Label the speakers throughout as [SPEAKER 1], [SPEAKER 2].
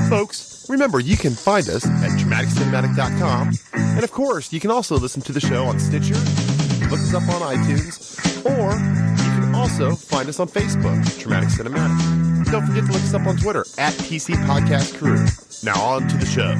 [SPEAKER 1] Folks, remember, you can find us at dramaticcinematic.com. And of course, you can also listen to the show on Stitcher, look us up on iTunes, or you can also find us on Facebook, Dramatic Cinematic. Don't forget to look us up on Twitter at PC Podcast Crew. Now on to the show.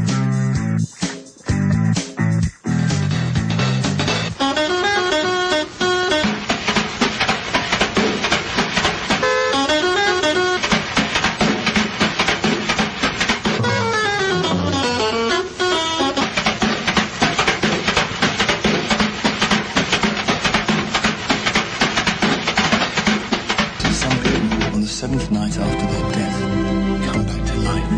[SPEAKER 2] Seventh night after their death, come back to life.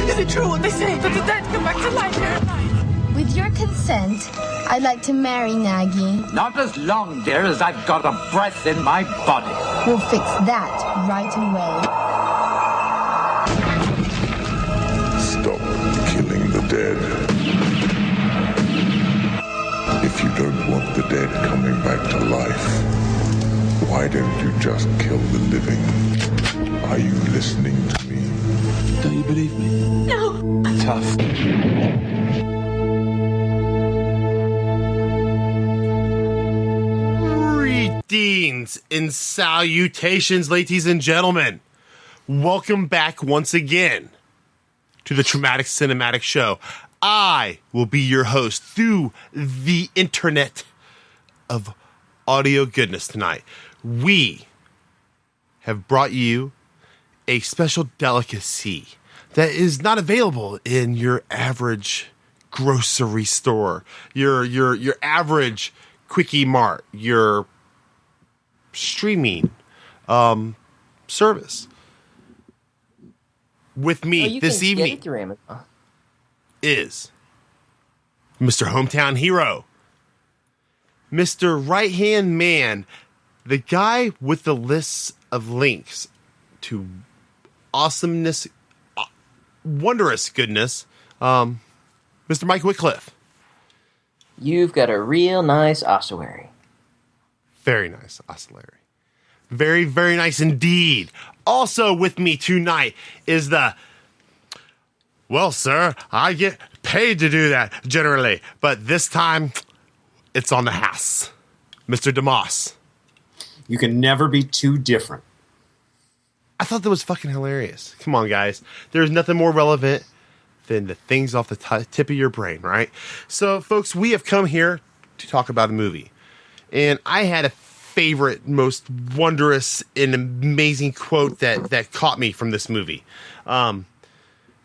[SPEAKER 3] Is it true what they say, that the dead come back to life here?
[SPEAKER 4] With your consent, I'd like to marry Nagy.
[SPEAKER 5] Not as long, dear, as I've got a breath in my body.
[SPEAKER 4] We'll fix that right away.
[SPEAKER 6] Stop killing the dead. If you don't want the dead coming back to life, why don't you just kill the living? Are you listening to me?
[SPEAKER 2] Don't you believe me?
[SPEAKER 3] No.
[SPEAKER 2] Tough.
[SPEAKER 1] Greetings and salutations, ladies and gentlemen. Welcome back once again to the Traumatic Cinematic Show. I will be your host through the internet of audio goodness tonight. We have brought you a special delicacy that is not available in your average grocery store, your average Quickie Mart, your streaming service. With me this evening is Mr. Hometown Hero, Mr. Right-Hand Man, the guy with the lists of links to awesomeness, wondrous goodness, Mr. Mike Whitcliffe.
[SPEAKER 7] You've got a real nice ossuary.
[SPEAKER 1] Very nice ossuary. Very, very nice indeed. Also with me tonight is the... Well, sir, I get paid to do that, generally. But this time, it's on the house. Mr. DeMoss.
[SPEAKER 8] You can never be too different.
[SPEAKER 1] I thought that was fucking hilarious. Come on, guys. There's nothing more relevant than the things off the tip of your brain, right? So, folks, we have come here to talk about a movie. And I had a favorite, most wondrous and amazing quote that caught me from this movie.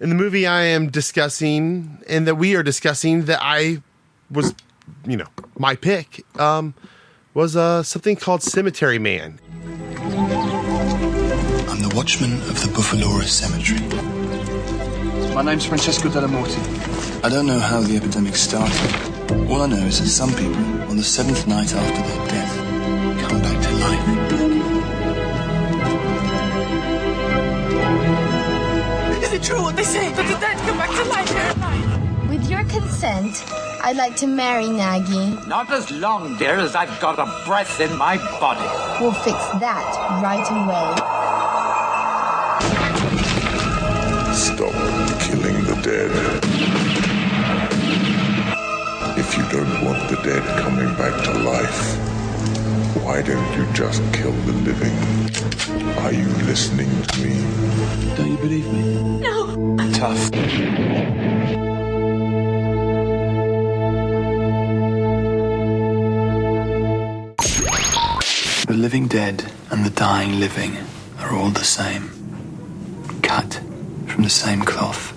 [SPEAKER 1] In the movie I am discussing, and that we are discussing, that I was, my pick, was something called Cemetery Man.
[SPEAKER 2] I'm the watchman of the Buffalora Cemetery.
[SPEAKER 9] My name's Francesco Della Morte.
[SPEAKER 2] I don't know how the epidemic started. All I know is that some people, on the seventh night after their death, come back to life.
[SPEAKER 3] Is it true what they say, that the dead come back to life here?
[SPEAKER 4] With your consent, I'd like to marry Nagy.
[SPEAKER 5] Not as long, dear, as I've got a breath in my body.
[SPEAKER 4] We'll fix that right away.
[SPEAKER 6] Stop killing the dead. If you don't want the dead coming back to life, why don't you just kill the living? Are you listening to me?
[SPEAKER 2] Don't you believe me?
[SPEAKER 3] No.
[SPEAKER 2] Tough. The living dead and the dying living are all the same. Cut from the same cloth.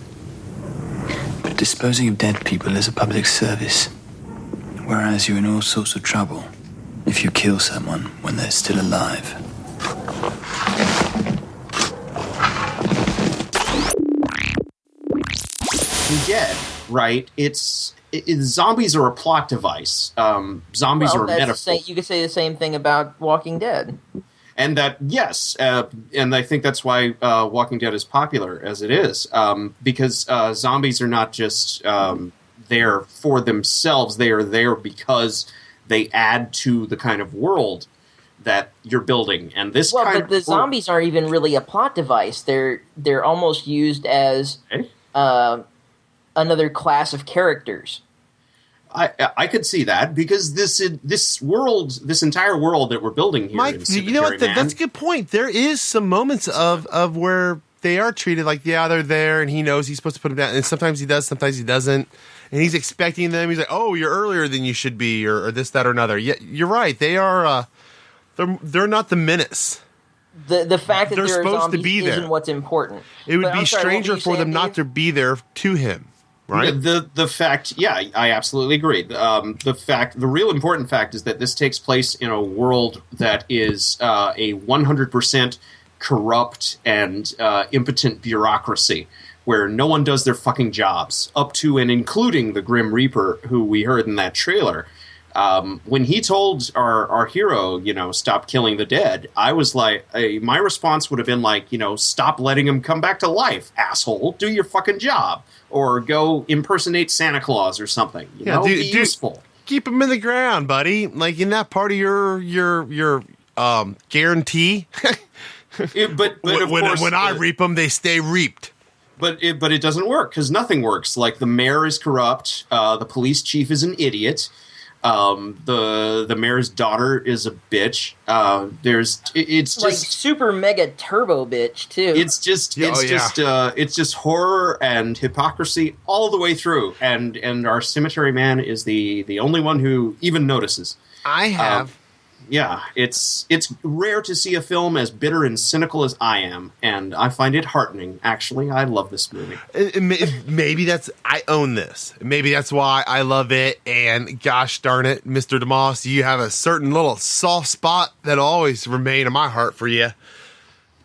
[SPEAKER 2] But disposing of dead people is a public service, whereas you're in all sorts of trouble if you kill someone when they're still alive.
[SPEAKER 8] Dead, right? Zombies are a plot device. Zombies are a metaphor.
[SPEAKER 7] You could say the same thing about Walking Dead.
[SPEAKER 8] And that, yes, and I think that's why Walking Dead is popular as it is, because zombies are not just there for themselves. They are there because they add to the kind of world that you're building, and this
[SPEAKER 7] Well,
[SPEAKER 8] kind
[SPEAKER 7] but the
[SPEAKER 8] of
[SPEAKER 7] zombies aren't even really a plot device. They're almost used as another class of characters.
[SPEAKER 8] I could see that, because this entire world that we're building here,
[SPEAKER 1] Mike, you know what? That's a good point. There is some moments of where they are treated like, yeah, they're there, and he knows he's supposed to put them down, and sometimes he does, sometimes he doesn't, and he's expecting them. He's like, oh, you're earlier than you should be, or this, that, or another. Yeah, you're right. They are. They're not the menace.
[SPEAKER 7] The fact that
[SPEAKER 1] they're
[SPEAKER 7] there are
[SPEAKER 1] supposed
[SPEAKER 7] zombies
[SPEAKER 1] to be there
[SPEAKER 7] isn't what's important.
[SPEAKER 1] It would
[SPEAKER 7] But
[SPEAKER 1] be
[SPEAKER 7] I'm sorry, what were
[SPEAKER 1] stranger
[SPEAKER 7] you
[SPEAKER 1] for them
[SPEAKER 7] saying,
[SPEAKER 1] not
[SPEAKER 7] Dave?
[SPEAKER 1] to be there to him. Right.
[SPEAKER 8] The fact, yeah, I absolutely agree. The real important fact is that this takes place in a world that is a 100% corrupt and impotent bureaucracy, where no one does their fucking jobs, up to and including the Grim Reaper, who we heard in that trailer. When he told our hero, stop killing the dead, I was like, my response would have been like, stop letting him come back to life, asshole. Do your fucking job. Or go impersonate Santa Claus or something. Be useful.
[SPEAKER 1] Keep him in the ground, buddy. Like, in that part of your guarantee.
[SPEAKER 8] But of course,
[SPEAKER 1] when I reap them, they stay reaped.
[SPEAKER 8] But it doesn't work, because nothing works. Like, the mayor is corrupt. The police chief is an idiot. The mayor's daughter is a bitch. It's
[SPEAKER 7] like
[SPEAKER 8] just
[SPEAKER 7] super mega turbo bitch too.
[SPEAKER 8] It's just horror and hypocrisy all the way through. And our cemetery man is the only one who even notices.
[SPEAKER 1] I have.
[SPEAKER 8] Yeah, it's rare to see a film as bitter and cynical as I am, and I find it heartening. Actually, I love this movie.
[SPEAKER 1] Maybe I own this. Maybe that's why I love it. And gosh darn it, Mr. DeMoss, you have a certain little soft spot that'll always remain in my heart for you,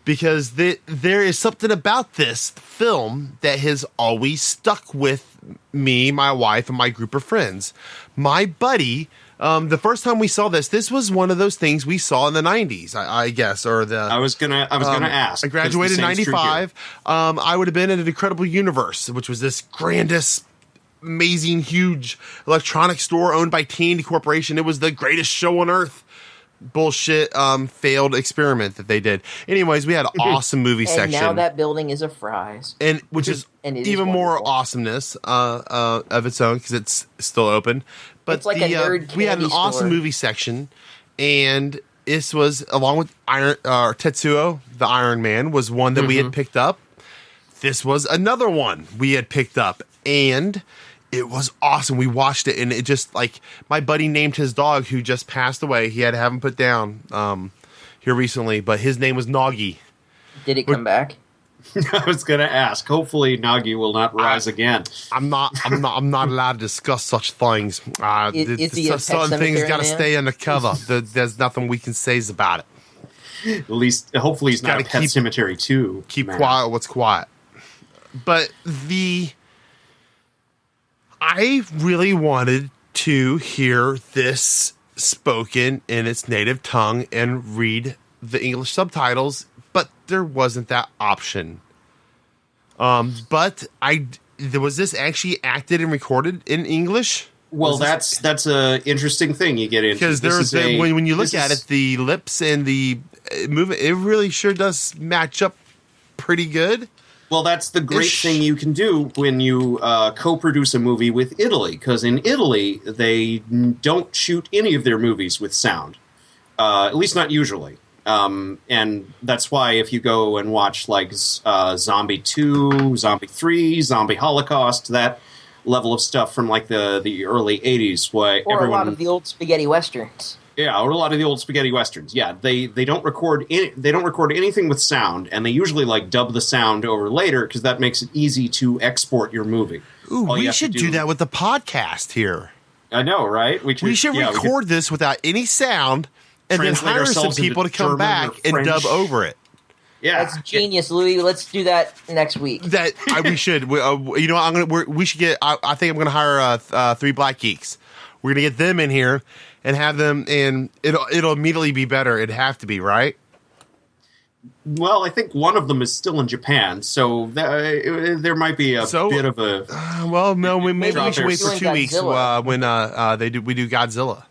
[SPEAKER 1] because there is something about this film that has always stuck with me, my wife, and my group of friends. My buddy. The first time we saw this was one of those things we saw in the 90s, I guess, or the.
[SPEAKER 8] I was gonna ask.
[SPEAKER 1] I graduated in 95. I would have been in an Incredible Universe, which was this grandest, amazing, huge electronic store owned by TNT Corporation. It was the greatest show on earth. Bullshit, failed experiment that they did. Anyways, we had an awesome movie section.
[SPEAKER 7] And now that building is a Fry's.
[SPEAKER 1] And which is even more awesomeness of its own, because it's still open. But
[SPEAKER 7] it's like a nerd
[SPEAKER 1] we had an
[SPEAKER 7] candy
[SPEAKER 1] awesome
[SPEAKER 7] store.
[SPEAKER 1] movie section, and this was, along with Tetsuo, the Iron Man, was one that we had picked up. This was another one we had picked up, and it was awesome. We watched it, and it just, like, my buddy named his dog, who just passed away. He had to have him put down here recently, but his name was Noggy.
[SPEAKER 7] Did it come back?
[SPEAKER 8] I was going to ask. Hopefully, Nagi will not rise again.
[SPEAKER 1] I'm not allowed to discuss such things.
[SPEAKER 7] Is he a Pet
[SPEAKER 1] Certain things
[SPEAKER 7] Sematary
[SPEAKER 1] got to
[SPEAKER 7] man?
[SPEAKER 1] stay undercover. There's nothing we can say about it.
[SPEAKER 8] At least, hopefully, he's not a Pet Cemetery too.
[SPEAKER 1] Keep quiet. What's quiet? But I really wanted to hear this spoken in its native tongue and read the English subtitles, but there wasn't that option. But was this actually acted and recorded in English?
[SPEAKER 8] Well, that's a interesting thing you get into,
[SPEAKER 1] because when you look at it, the lips and the movement, it really sure does match up pretty good.
[SPEAKER 8] Well, that's the great thing you can do when you co-produce a movie with Italy, because in Italy they don't shoot any of their movies with sound, at least not usually. And that's why if you go and watch like Zombie 2, Zombie 3, Zombie Holocaust, that level of stuff from like the early 80s,
[SPEAKER 7] Or a lot of the old spaghetti westerns.
[SPEAKER 8] Yeah, or a lot of the old spaghetti westerns. Yeah, they don't record anything with sound, and they usually like dub the sound over later, because that makes it easy to export your movie.
[SPEAKER 1] Ooh, we should do that with the podcast here.
[SPEAKER 8] I know, right?
[SPEAKER 1] We should record this without any sound, and then hire some people to come back and dub over it.
[SPEAKER 8] Yeah,
[SPEAKER 7] that's genius, Louis. Let's do that next week.
[SPEAKER 1] We should. You know, we should get. I think I'm going to hire 3 black geeks. We're going to get them in here and have them, and it'll immediately be better. It'd have to be, right?
[SPEAKER 8] Well, I think one of them is still in Japan, so there might be a bit of a.
[SPEAKER 1] Well, no, maybe we should wait for 2 weeks
[SPEAKER 7] Godzilla.
[SPEAKER 1] when we do Godzilla.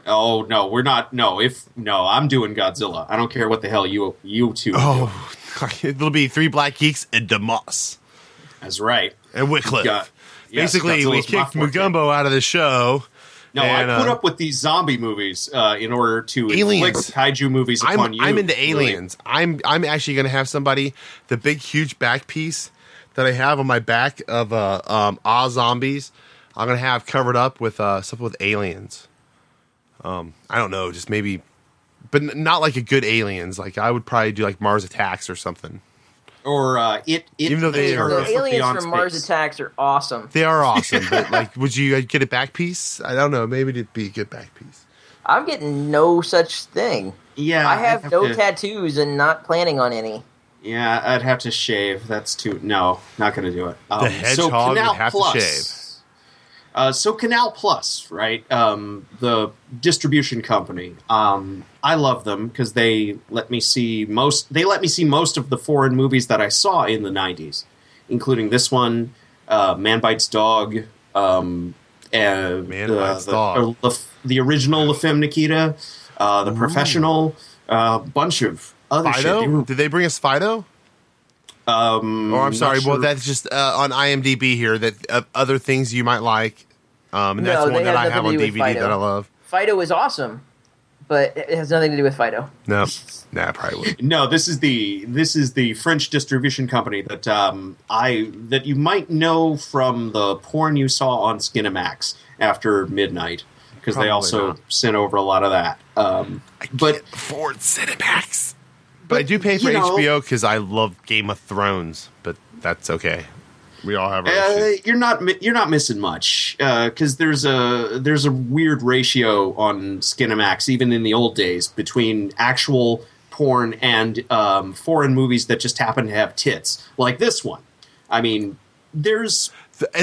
[SPEAKER 8] Oh no, we're not. No, I'm doing Godzilla. I don't care what the hell you two.
[SPEAKER 1] Oh, it'll be 3 black geeks and Demas.
[SPEAKER 8] That's right.
[SPEAKER 1] And Wycliffe.
[SPEAKER 8] Yes,
[SPEAKER 1] Basically, we
[SPEAKER 8] Godzilla's my
[SPEAKER 1] kicked
[SPEAKER 8] forte.
[SPEAKER 1] Mugumbo out of the show.
[SPEAKER 8] No,
[SPEAKER 1] and,
[SPEAKER 8] I put up with these zombie movies in order to
[SPEAKER 1] Aliens.
[SPEAKER 8] inflict kaiju movies upon you.
[SPEAKER 1] I'm into aliens. I'm actually going to have somebody, the big, huge back piece that I have on my back of Oz zombies, I'm going to have covered up with stuff with aliens. I don't know, just maybe, but not like a good aliens. Like, I would probably do like Mars Attacks or something.
[SPEAKER 8] Or
[SPEAKER 1] Even though they are
[SPEAKER 7] The
[SPEAKER 8] Earth
[SPEAKER 7] aliens
[SPEAKER 8] Beyond
[SPEAKER 7] from Mars
[SPEAKER 8] Space.
[SPEAKER 7] Attacks are awesome.
[SPEAKER 1] They are awesome, but like, would you get a back piece? I don't know. Maybe it'd be a good back piece.
[SPEAKER 7] I'm getting no such thing.
[SPEAKER 8] Yeah,
[SPEAKER 7] I have
[SPEAKER 8] I'd
[SPEAKER 7] no
[SPEAKER 8] to-
[SPEAKER 7] tattoos and not planning on any.
[SPEAKER 8] Yeah, I'd have to shave. That's too. No, not going to do it.
[SPEAKER 1] The hedgehog would have to shave.
[SPEAKER 8] So Canal Plus, right? The distribution company. I love them because they let me see most. They let me see most of the foreign movies that I saw in the '90s, including this one, Man Bites Dog, and
[SPEAKER 1] Man Bites Dog.
[SPEAKER 8] The original La Femme Nikita, The Professional, a bunch of other
[SPEAKER 1] Fido?
[SPEAKER 8] shit.
[SPEAKER 1] Did they bring us Fido? I'm sorry.
[SPEAKER 8] sure.
[SPEAKER 1] Well, that's just on IMDb here. That other things you might like, and that's
[SPEAKER 7] No,
[SPEAKER 1] one
[SPEAKER 7] they
[SPEAKER 1] that
[SPEAKER 7] had
[SPEAKER 1] I have on
[SPEAKER 7] nothing to do with
[SPEAKER 1] DVD
[SPEAKER 7] Fido.
[SPEAKER 1] that I love.
[SPEAKER 7] Fido is awesome, but it has nothing to do with Fido.
[SPEAKER 1] No, I probably would.
[SPEAKER 8] No, this is the French distribution company that that you might know from the porn you saw on Skinamax after midnight, because they
[SPEAKER 1] Probably
[SPEAKER 8] also
[SPEAKER 1] not.
[SPEAKER 8] sent over a lot of that. But
[SPEAKER 1] Can't afford Cinemax. But I do pay for
[SPEAKER 8] you know-
[SPEAKER 1] HBO because I love Game of Thrones. But that's okay. We all have our issues.
[SPEAKER 8] you're not missing much, because there's a weird ratio on Skinamax even in the old days between actual porn and foreign movies that just happen to have tits, like this one. I mean, there's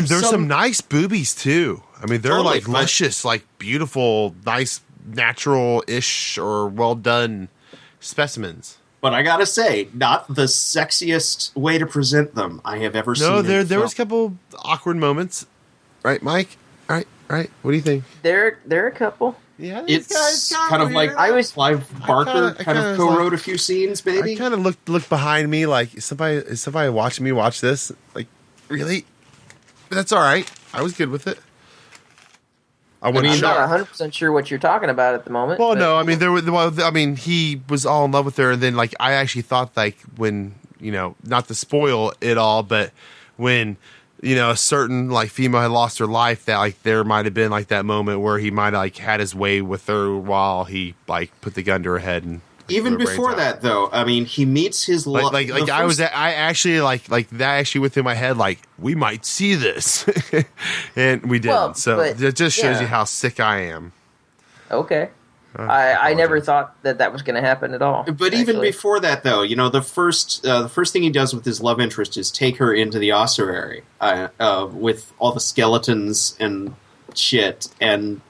[SPEAKER 1] some nice boobies too. I mean, they're
[SPEAKER 8] Totally,
[SPEAKER 1] like
[SPEAKER 8] but-
[SPEAKER 1] luscious, like beautiful, nice, natural-ish or well done specimens.
[SPEAKER 8] But I gotta say, not the sexiest way to present them I have ever seen.
[SPEAKER 1] No,
[SPEAKER 8] in
[SPEAKER 1] there was a
[SPEAKER 8] film.
[SPEAKER 1] couple awkward moments, right, Mike? Right. What do you think?
[SPEAKER 7] There are a couple.
[SPEAKER 1] Yeah,
[SPEAKER 8] It's kind of like Clive Barker kind of co-wrote a few scenes,
[SPEAKER 1] I
[SPEAKER 8] maybe.
[SPEAKER 1] kind of looked behind me like is somebody watching me watch this? Like, really? But that's all right. I was good with it. I
[SPEAKER 7] I'm
[SPEAKER 1] wouldn't
[SPEAKER 7] not
[SPEAKER 1] shock.
[SPEAKER 7] 100% sure what you're talking about at the moment.
[SPEAKER 1] Well,
[SPEAKER 7] but-
[SPEAKER 1] no, I mean he was all in love with her, and then like I actually thought like when not to spoil it all, but when a certain like female had lost her life, that like there might have been like that moment where he might have like had his way with her while he like put the gun to her head and
[SPEAKER 8] Even
[SPEAKER 1] blew her brains
[SPEAKER 8] before
[SPEAKER 1] out.
[SPEAKER 8] that, though, I mean, he meets his love.
[SPEAKER 1] Like I actually like that actually within my head like we might see this, and we didn't.
[SPEAKER 7] Well,
[SPEAKER 1] so
[SPEAKER 7] but,
[SPEAKER 1] it just shows
[SPEAKER 7] yeah.
[SPEAKER 1] you how sick I am.
[SPEAKER 7] Okay. I never thought that was going to happen at all.
[SPEAKER 8] But even
[SPEAKER 7] actually.
[SPEAKER 8] before that, though, the first thing he does with his love interest is take her into the ossuary with all the skeletons and shit. And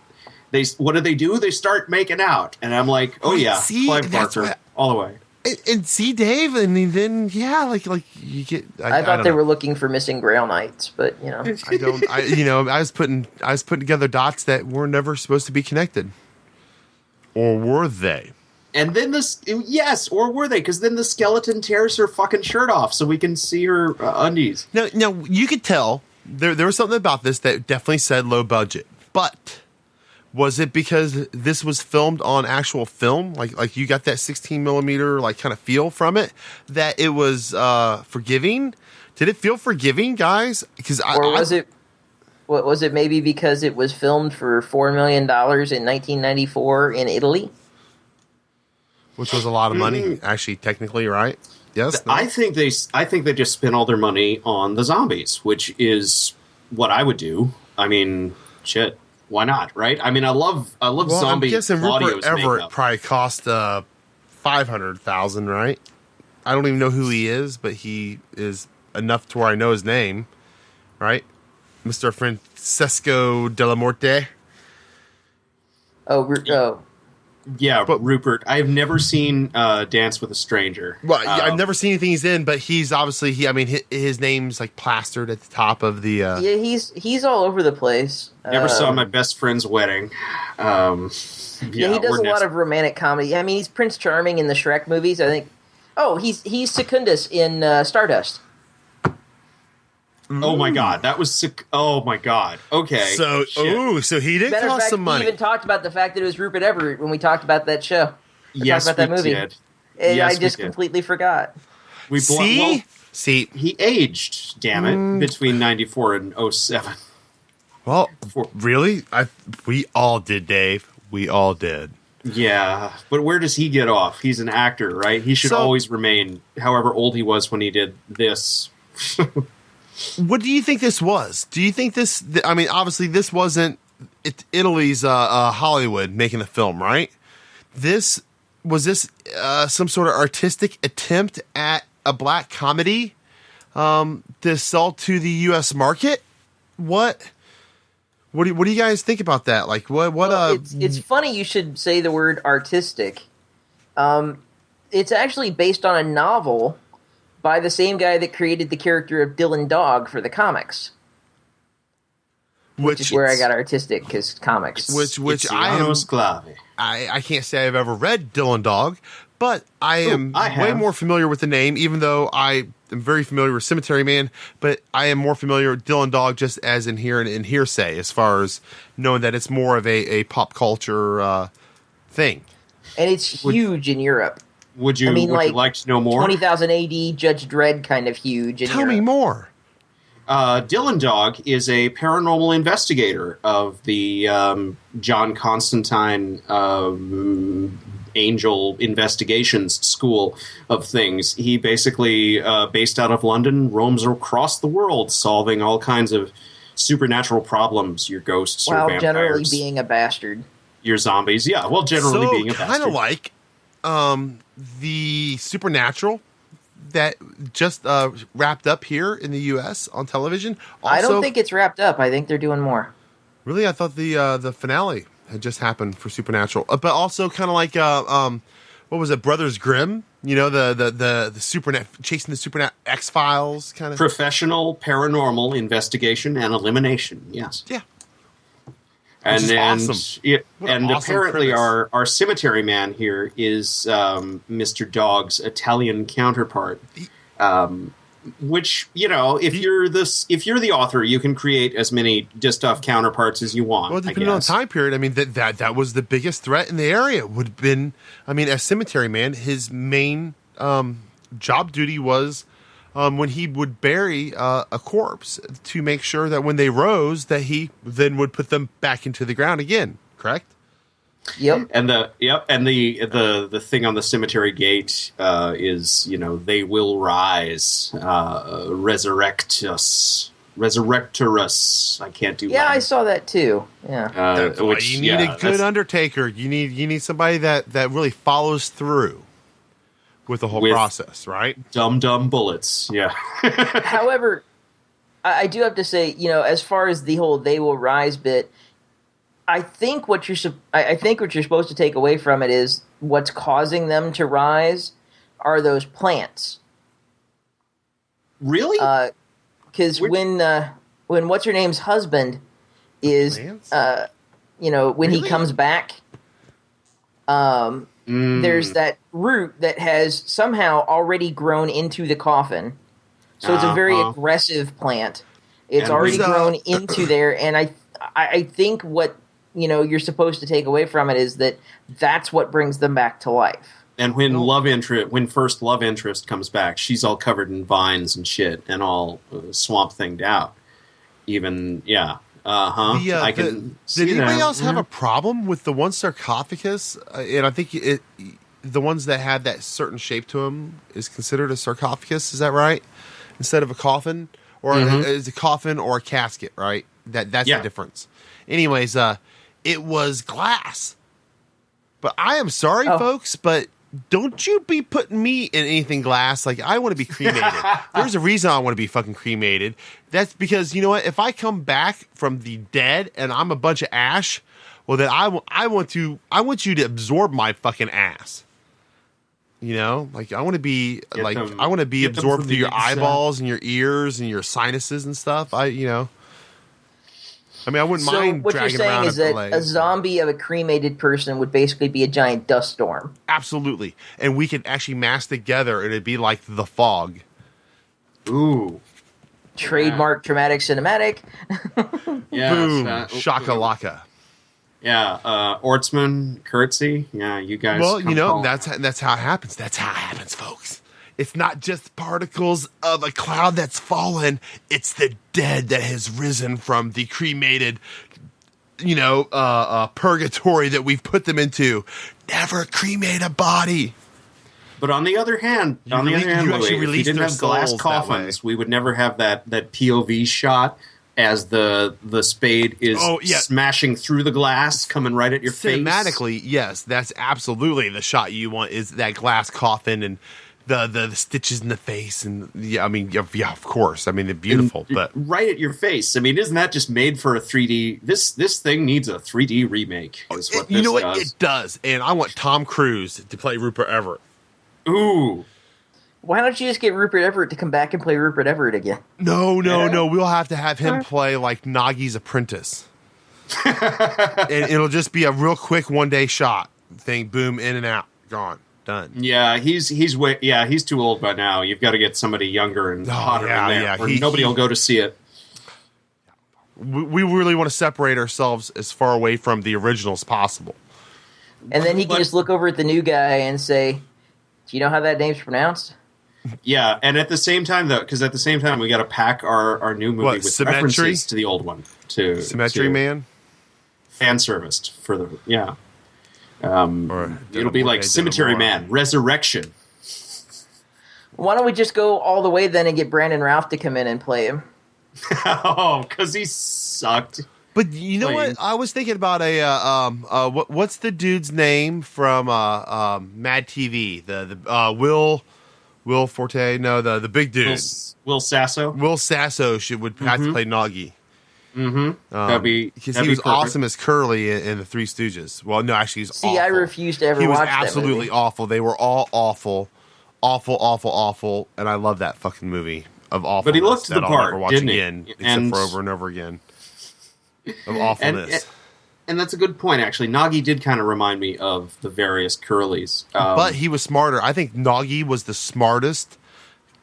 [SPEAKER 8] what do? They start making out, and I'm like, oh yeah,
[SPEAKER 1] See,
[SPEAKER 8] Clive
[SPEAKER 1] that's
[SPEAKER 8] Barker,
[SPEAKER 1] what-
[SPEAKER 8] all the way.
[SPEAKER 1] And see Dave, and then like you get.
[SPEAKER 7] I thought
[SPEAKER 1] don't
[SPEAKER 7] they
[SPEAKER 1] know.
[SPEAKER 7] were looking for missing Grail Knights, but
[SPEAKER 1] I don't. I was putting together dots that were never supposed to be connected, or were they?
[SPEAKER 8] And then yes, or were they? Because then the skeleton tears her fucking shirt off, so we can see her undies.
[SPEAKER 1] Now you could tell there was something about this that definitely said low budget, but was it because this was filmed on actual film, like you got that 16 millimeter like kind of feel from it, that it was forgiving? Did it feel forgiving, guys? Because
[SPEAKER 7] was it maybe because it was filmed for $4 million in 1994 in Italy?
[SPEAKER 1] which was a lot of money, actually, technically, right? Yes. No?
[SPEAKER 8] I think they just spent all their money on the zombies, which is what I would do. I mean, shit, why not, right? I mean, I love zombie.
[SPEAKER 1] I'm guessing Rupert
[SPEAKER 8] Claudio's
[SPEAKER 1] Everett
[SPEAKER 8] makeup.
[SPEAKER 1] probably cost $500,000, right? I don't even know who he is, but he is enough to where I know his name, right? Mr. Francesco Della Morte.
[SPEAKER 8] Yeah, but Rupert, I've never seen Dance with a Stranger.
[SPEAKER 1] Well, I've never seen anything he's in, but he's obviously his name's like plastered at the top of the.
[SPEAKER 7] Yeah, he's all over the place.
[SPEAKER 8] Never saw My Best Friend's Wedding.
[SPEAKER 7] Yeah, he does a lot of romantic comedy. I mean, he's Prince Charming in the Shrek movies, I think. Oh, he's Secundus in Stardust.
[SPEAKER 8] Oh my God, that was sick. Oh my God. Okay.
[SPEAKER 1] So, so he did cost some money.
[SPEAKER 7] We even talked about the fact that it was Rupert Everett when we talked about that show.
[SPEAKER 8] Yes,
[SPEAKER 7] about that movie.
[SPEAKER 8] did.
[SPEAKER 7] And
[SPEAKER 8] yes,
[SPEAKER 7] I just completely forgot.
[SPEAKER 1] See,
[SPEAKER 8] he aged. Damn it, between 94 and 07.
[SPEAKER 1] Well, really, we all did, Dave. We all did.
[SPEAKER 8] Yeah, but where does he get off? He's an actor, right? He should always remain, however old he was when he did this.
[SPEAKER 1] What do you think this was? Do you think this? I mean, obviously, this wasn't Italy's Hollywood making the film, right? Was this some sort of artistic attempt at a black comedy to sell to the U.S. market? What do you guys think about that? Like, what?
[SPEAKER 7] Well, it's funny you should say the word artistic. It's actually based on a novel by the same guy that created the character of Dylan Dog for the comics. Which is where I got artistic, because comics.
[SPEAKER 1] Which
[SPEAKER 8] Tiziano Sclavi.
[SPEAKER 1] I can't say I've ever read Dylan Dog, but I am way more familiar with the name, even though I am very familiar with Cemetery Man, but I am more familiar with Dylan Dog just as in hearsay, as far as knowing that it's more of a pop culture thing.
[SPEAKER 7] And it's huge in Europe.
[SPEAKER 8] Would you like to know more?
[SPEAKER 7] 20,000 AD, Judge Dredd kind of huge in
[SPEAKER 1] Tell
[SPEAKER 7] Europe.
[SPEAKER 1] me more.
[SPEAKER 8] Dylan Dog is a paranormal investigator of the John Constantine Angel Investigations School of things. He basically, based out of London, roams across the world solving all kinds of supernatural problems. Your ghosts or vampires.
[SPEAKER 7] While generally being a bastard.
[SPEAKER 8] Your zombies, yeah. Well, generally being a bastard.
[SPEAKER 1] Kind of like the Supernatural that just wrapped up here in the U.S. on television. Also,
[SPEAKER 7] I don't think it's wrapped up. I think they're doing more.
[SPEAKER 1] Really? I thought the finale had just happened for Supernatural. But also kind of like, what was it, Brothers Grimm? You know, the chasing the Supernatural X-Files kind of.
[SPEAKER 8] Professional paranormal investigation and elimination, yes.
[SPEAKER 1] Yeah.
[SPEAKER 8] And
[SPEAKER 1] awesome.
[SPEAKER 8] And
[SPEAKER 1] awesome
[SPEAKER 8] apparently
[SPEAKER 1] premise.
[SPEAKER 8] our cemetery man here is Mr. Dog's Italian counterpart. Which, you know, if you're the author, you can create as many Distoff counterparts as you want.
[SPEAKER 1] Well, depending on the time period, I mean that was the biggest threat in the area. Would have been, I mean, as cemetery man, his main job duty was when he would bury a corpse to make sure that when they rose, that he then would put them back into the ground again. Correct?
[SPEAKER 7] Yep.
[SPEAKER 8] And the thing on the cemetery gate is, you know, they will rise, resurrectorus. I can't do.
[SPEAKER 7] Yeah,
[SPEAKER 8] Latin.
[SPEAKER 7] I saw that too. Yeah.
[SPEAKER 1] That's why you need a good undertaker. You need somebody that really follows through with the whole process, right?
[SPEAKER 8] Dumb bullets. Yeah.
[SPEAKER 7] However, I do have to say, you know, as far as the whole "they will rise" bit, I think what you're supposed to take away from it is what's causing them to rise are those plants.
[SPEAKER 8] Really?
[SPEAKER 7] Because when what's her name's husband is, you know, when he comes back, there's that root that has somehow already grown into the coffin. So it's a very aggressive plant. It's already grown into there, and I think what, you know, you're supposed to take away from it is that that's what brings them back to life.
[SPEAKER 8] And when first love interest comes back, she's all covered in vines and shit and all swamp thinged out. Even, yeah. I can see
[SPEAKER 1] did anybody
[SPEAKER 8] that.
[SPEAKER 1] else have a problem with the one sarcophagus? And I think the ones that had that certain shape to them is considered a sarcophagus. Is that right? Instead of a coffin? Or is a coffin or a casket, right? That's the difference. Anyways, it was glass. But I am sorry, folks, but don't you be putting me in anything glass. Like, I want to be cremated. There's a reason I want to be fucking cremated. That's because, you know what? If I come back from the dead and I'm a bunch of ash, well, then I want you to absorb my fucking ass. You know, like I want to be absorbed through your eyeballs and your ears and your sinuses and stuff. I wouldn't mind.
[SPEAKER 7] What
[SPEAKER 1] dragging
[SPEAKER 7] you're
[SPEAKER 1] around
[SPEAKER 7] saying is that a zombie of a cremated person would basically be a giant dust storm.
[SPEAKER 1] Absolutely, and we could actually mass together, and it'd be like the fog.
[SPEAKER 8] Ooh.
[SPEAKER 7] Trademark dramatic cinematic.
[SPEAKER 8] Yeah.
[SPEAKER 1] Boom. Shakalaka.
[SPEAKER 8] Yeah. Ortsman, Curtsy. Yeah, you guys.
[SPEAKER 1] Well, that's how it happens. That's how it happens, folks. It's not just particles of a cloud that's fallen. It's the dead that has risen from the cremated, purgatory that we've put them into. Never cremate a body.
[SPEAKER 8] But on the other hand, Louis, if we didn't have glass coffins, we would never have that POV shot as the spade is smashing through the glass, coming right at your face.
[SPEAKER 1] Cinematically, yes, that's absolutely the shot you want, is that glass coffin and the stitches in the face. And of course. They're beautiful. But
[SPEAKER 8] right at your face. Isn't that just made for a 3D? This thing needs a 3D remake. Is what
[SPEAKER 1] you know what?
[SPEAKER 8] does.
[SPEAKER 1] It does. And I want Tom Cruise to play Rupert Everett.
[SPEAKER 8] Ooh.
[SPEAKER 7] Why don't you just get Rupert Everett to come back and play Rupert Everett again?
[SPEAKER 1] No. We'll have to have him play like Nagi's apprentice. And it'll just be a real quick one-day shot thing. Boom, in and out. Gone. Done.
[SPEAKER 8] Yeah, he's too old by now. You've got to get somebody younger and hotter in there. Or nobody will go to see it.
[SPEAKER 1] We really want to separate ourselves as far away from the original as possible.
[SPEAKER 7] And then he can just look over at the new guy and say, do you know how that name's pronounced?
[SPEAKER 8] Yeah, and at the same time, though, because at the same time, we got to pack our new movie with
[SPEAKER 1] Symmetry?
[SPEAKER 8] references to the old one.
[SPEAKER 1] Symmetry Man?
[SPEAKER 8] Fan serviced for the, yeah. It'll be like Cemetery Man, Resurrection.
[SPEAKER 7] Why don't we just go all the way then and get Brandon Routh to come in and play him?
[SPEAKER 8] Because he sucked.
[SPEAKER 1] But you know what? I was thinking about what's the dude's name from Mad TV? The Will Forte? No, the big dude.
[SPEAKER 8] Will Sasso.
[SPEAKER 1] Will Sasso would have to play Nagi.
[SPEAKER 8] Mm-hmm. That'd be
[SPEAKER 1] because he was awesome as Curly in the Three Stooges. Well, no, actually, he's awful.
[SPEAKER 7] I refuse to ever watch that movie. He was
[SPEAKER 1] absolutely awful. They were all awful, and I love that fucking movie of awful.
[SPEAKER 8] But he looked the part, didn't he?
[SPEAKER 1] Except for over and over again. Of awfulness.
[SPEAKER 8] And that's a good point, actually. Nagi did kind of remind me of the various Curlies.
[SPEAKER 1] But he was smarter. I think Nagi was the smartest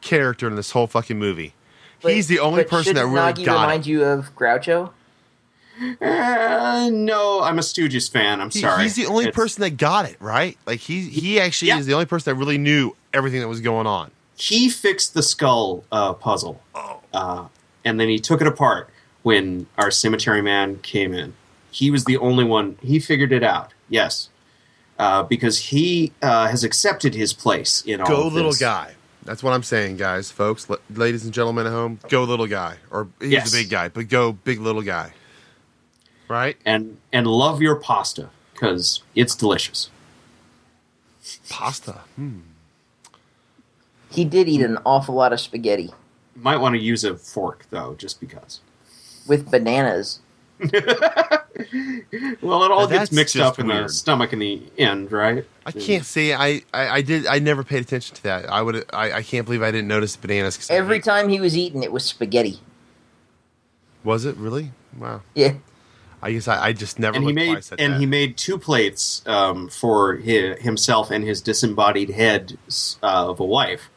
[SPEAKER 1] character in this whole fucking movie. He's the only person that really
[SPEAKER 7] Nagi
[SPEAKER 1] got
[SPEAKER 7] remind you of Groucho?
[SPEAKER 8] No, I'm a Stooges fan. I'm sorry.
[SPEAKER 1] He's the only person that got it, right? Like, he actually is the only person that really knew everything that was going on.
[SPEAKER 8] He fixed the skull puzzle. And then he took it apart when our Cemetery Man came in. He was the only one. He figured it out. Yes. Because he has accepted his place in all of this.
[SPEAKER 1] Go little guy. That's what I'm saying, guys, folks. Ladies and gentlemen at home, go little guy. Or he's a big guy, but go big little guy. Right?
[SPEAKER 8] And love your pasta, because it's delicious.
[SPEAKER 1] Pasta?
[SPEAKER 7] He did eat an awful lot of spaghetti.
[SPEAKER 8] You might want to use a fork, though, just because.
[SPEAKER 7] With bananas.
[SPEAKER 8] Well, it all gets mixed up in the stomach in the end, right?
[SPEAKER 1] I can't say I never paid attention to that. I can't believe I didn't notice the bananas.
[SPEAKER 7] Every time he was eating, it was spaghetti.
[SPEAKER 1] Was it really? Wow.
[SPEAKER 7] Yeah.
[SPEAKER 1] I guess I just never.
[SPEAKER 8] And he made 2 plates for himself and his disembodied head of a wife,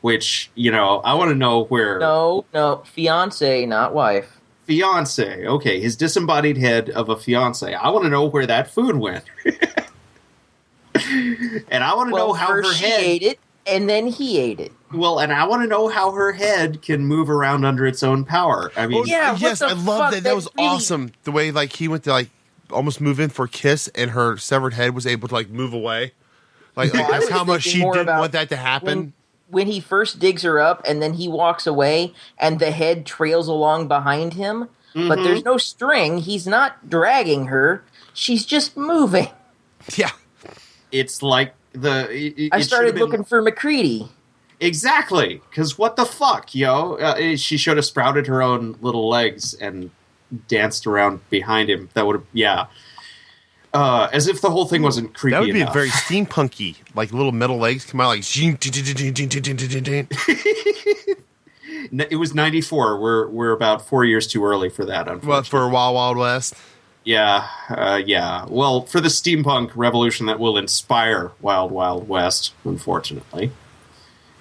[SPEAKER 8] which I want to know where.
[SPEAKER 7] No, fiance, not wife.
[SPEAKER 8] Fiance, okay, his disembodied head of a fiance. I want to know where that food went, and I want to know how her head
[SPEAKER 7] ate it, and then he ate it.
[SPEAKER 8] Well, and I want to know how her head can move around under its own power. I mean,
[SPEAKER 1] yes, I love that. That was awesome. The way he went to almost move in for a kiss, and her severed head was able to move away. That's how much she didn't want that to happen.
[SPEAKER 7] When he first digs her up and then he walks away and the head trails along behind him, but there's no string. He's not dragging her. She's just moving.
[SPEAKER 1] Yeah.
[SPEAKER 8] It's like
[SPEAKER 7] I started looking for McCready.
[SPEAKER 8] Exactly. Because what the fuck, yo? She should have sprouted her own little legs and danced around behind him. That would have, yeah. As if the whole thing wasn't creepy
[SPEAKER 1] That would be
[SPEAKER 8] enough.
[SPEAKER 1] very steampunky, like little metal legs come out like.
[SPEAKER 8] It was 94. We're about 4 years too early for that, unfortunately.
[SPEAKER 1] What, for Wild Wild West?
[SPEAKER 8] Yeah. Well, for the steampunk revolution that will inspire Wild Wild West, unfortunately.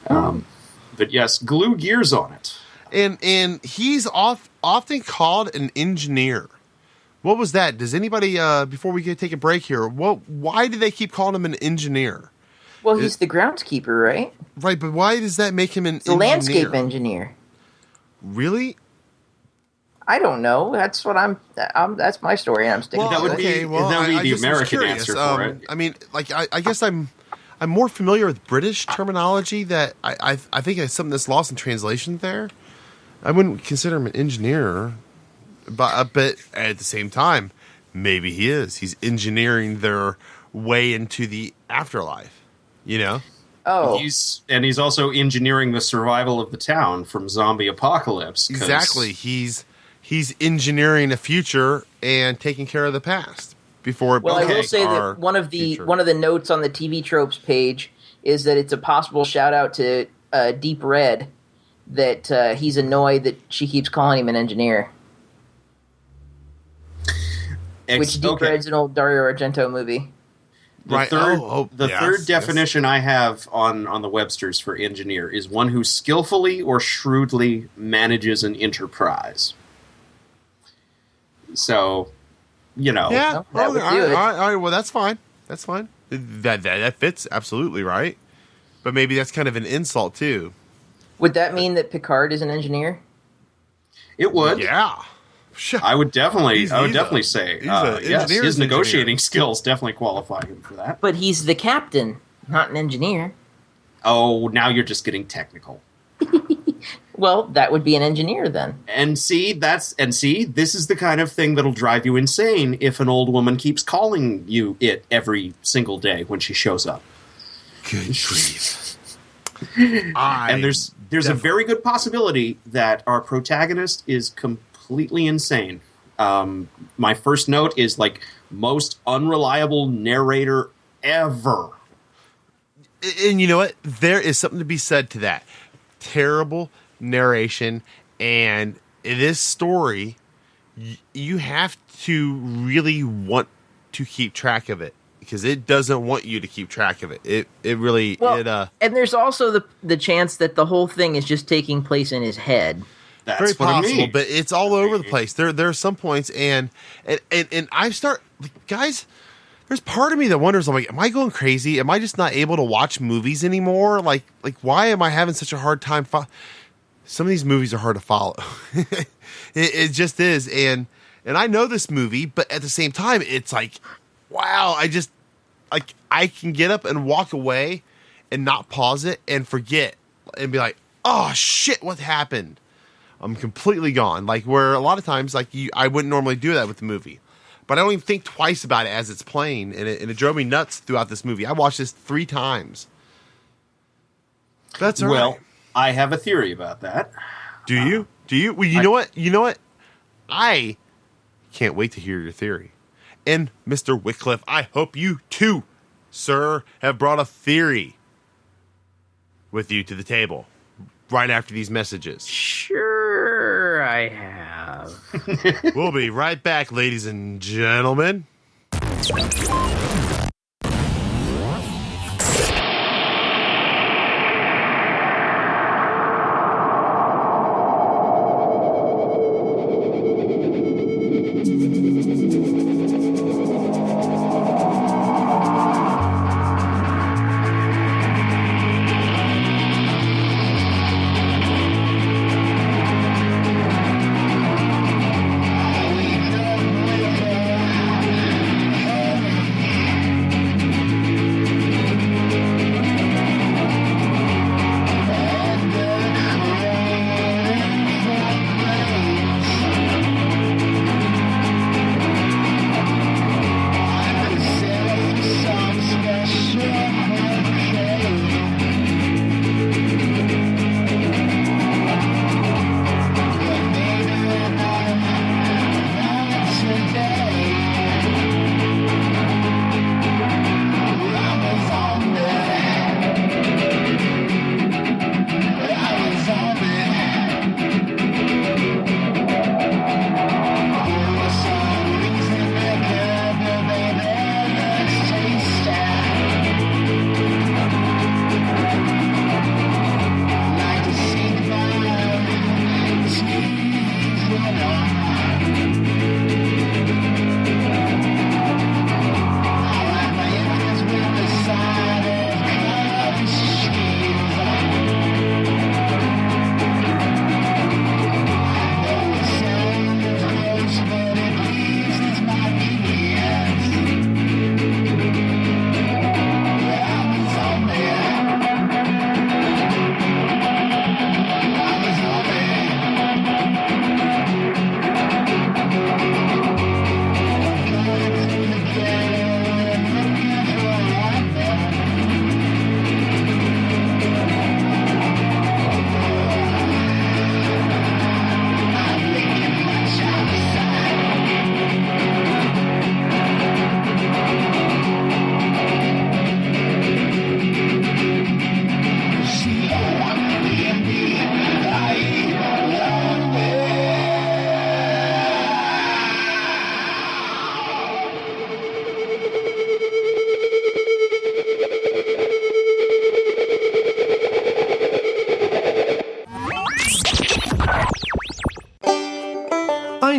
[SPEAKER 8] But yes, glue gears on it.
[SPEAKER 1] And he's often called an engineer. What was that? Does anybody, before we take a break here, why do they keep calling him an engineer?
[SPEAKER 7] Well, he's the groundskeeper, right?
[SPEAKER 1] Right, but why does that make him an engineer?
[SPEAKER 7] The landscape engineer.
[SPEAKER 1] Really?
[SPEAKER 7] I don't know. That's what that's my story, and I'm sticking
[SPEAKER 8] that
[SPEAKER 7] to
[SPEAKER 8] would
[SPEAKER 7] it.
[SPEAKER 8] be the American answer for it.
[SPEAKER 1] I mean, like, I guess I'm more familiar with British terminology that I think it's something that's lost in translation there. I wouldn't consider him an engineer, but at the same time, maybe he is. He's engineering their way into the afterlife, you know?
[SPEAKER 7] Oh.
[SPEAKER 8] He's also engineering the survival of the town from zombie apocalypse.
[SPEAKER 1] Exactly. He's engineering a future and taking care of the past before.
[SPEAKER 7] Well, I will say that one of the notes on the TV tropes page is that it's a possible shout out to Deep Red, that he's annoyed that she keeps calling him an engineer. Which Deep Red's an old Dario Argento movie.
[SPEAKER 8] The third definition I have on the Webster's for engineer is one who skillfully or shrewdly manages an enterprise. So, you know.
[SPEAKER 1] Yeah,
[SPEAKER 7] that would do it.
[SPEAKER 1] All right, well, that's fine. That's fine. That fits absolutely right. But maybe that's kind of an insult, too.
[SPEAKER 7] Would that mean that Picard is an engineer?
[SPEAKER 8] It would.
[SPEAKER 1] Yeah.
[SPEAKER 8] I would definitely say yes. His negotiating
[SPEAKER 1] engineer.
[SPEAKER 8] skills definitely qualify him for that.
[SPEAKER 7] But he's the captain, not an engineer.
[SPEAKER 8] Oh, now you're just getting technical.
[SPEAKER 7] Well, that would be an engineer then.
[SPEAKER 8] And see, this is the kind of thing that'll drive you insane if an old woman keeps calling you it every single day when she shows up.
[SPEAKER 1] Good grief.
[SPEAKER 8] And there's a very good possibility that our protagonist is completely insane. My first note is like most unreliable narrator ever.
[SPEAKER 1] And you know what? There is something to be said to that. Terrible narration, and in this story, you have to really want to keep track of it because it doesn't want you to keep track of it. It really.
[SPEAKER 7] And there's also the chance that the whole thing is just taking place in his head.
[SPEAKER 8] That's
[SPEAKER 1] very
[SPEAKER 8] what
[SPEAKER 1] possible,
[SPEAKER 8] I mean.
[SPEAKER 1] but it's all over the place. There are some points, and I start, guys. There's part of me that wonders, I'm like, am I going crazy? Am I just not able to watch movies anymore? Like why am I having such a hard time? Some of these movies are hard to follow. it just is, and I know this movie, but at the same time, it's like, wow, I can get up and walk away and not pause it and forget and be like, oh shit, what happened? I'm completely gone. Like where a lot of times, I wouldn't normally do that with the movie. But I don't even think twice about it as it's playing, and it drove me nuts throughout this movie. I watched this 3 times. That's all right.
[SPEAKER 8] Well, I have a theory about that.
[SPEAKER 1] Do you? Well, you know what? You know what? I can't wait to hear your theory. And Mr. Wycliffe, I hope you too, sir, have brought a theory with you to the table right after these messages.
[SPEAKER 7] Sure, I have.
[SPEAKER 1] We'll be right back, ladies and gentlemen.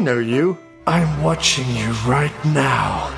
[SPEAKER 10] know you. I'm watching you right now.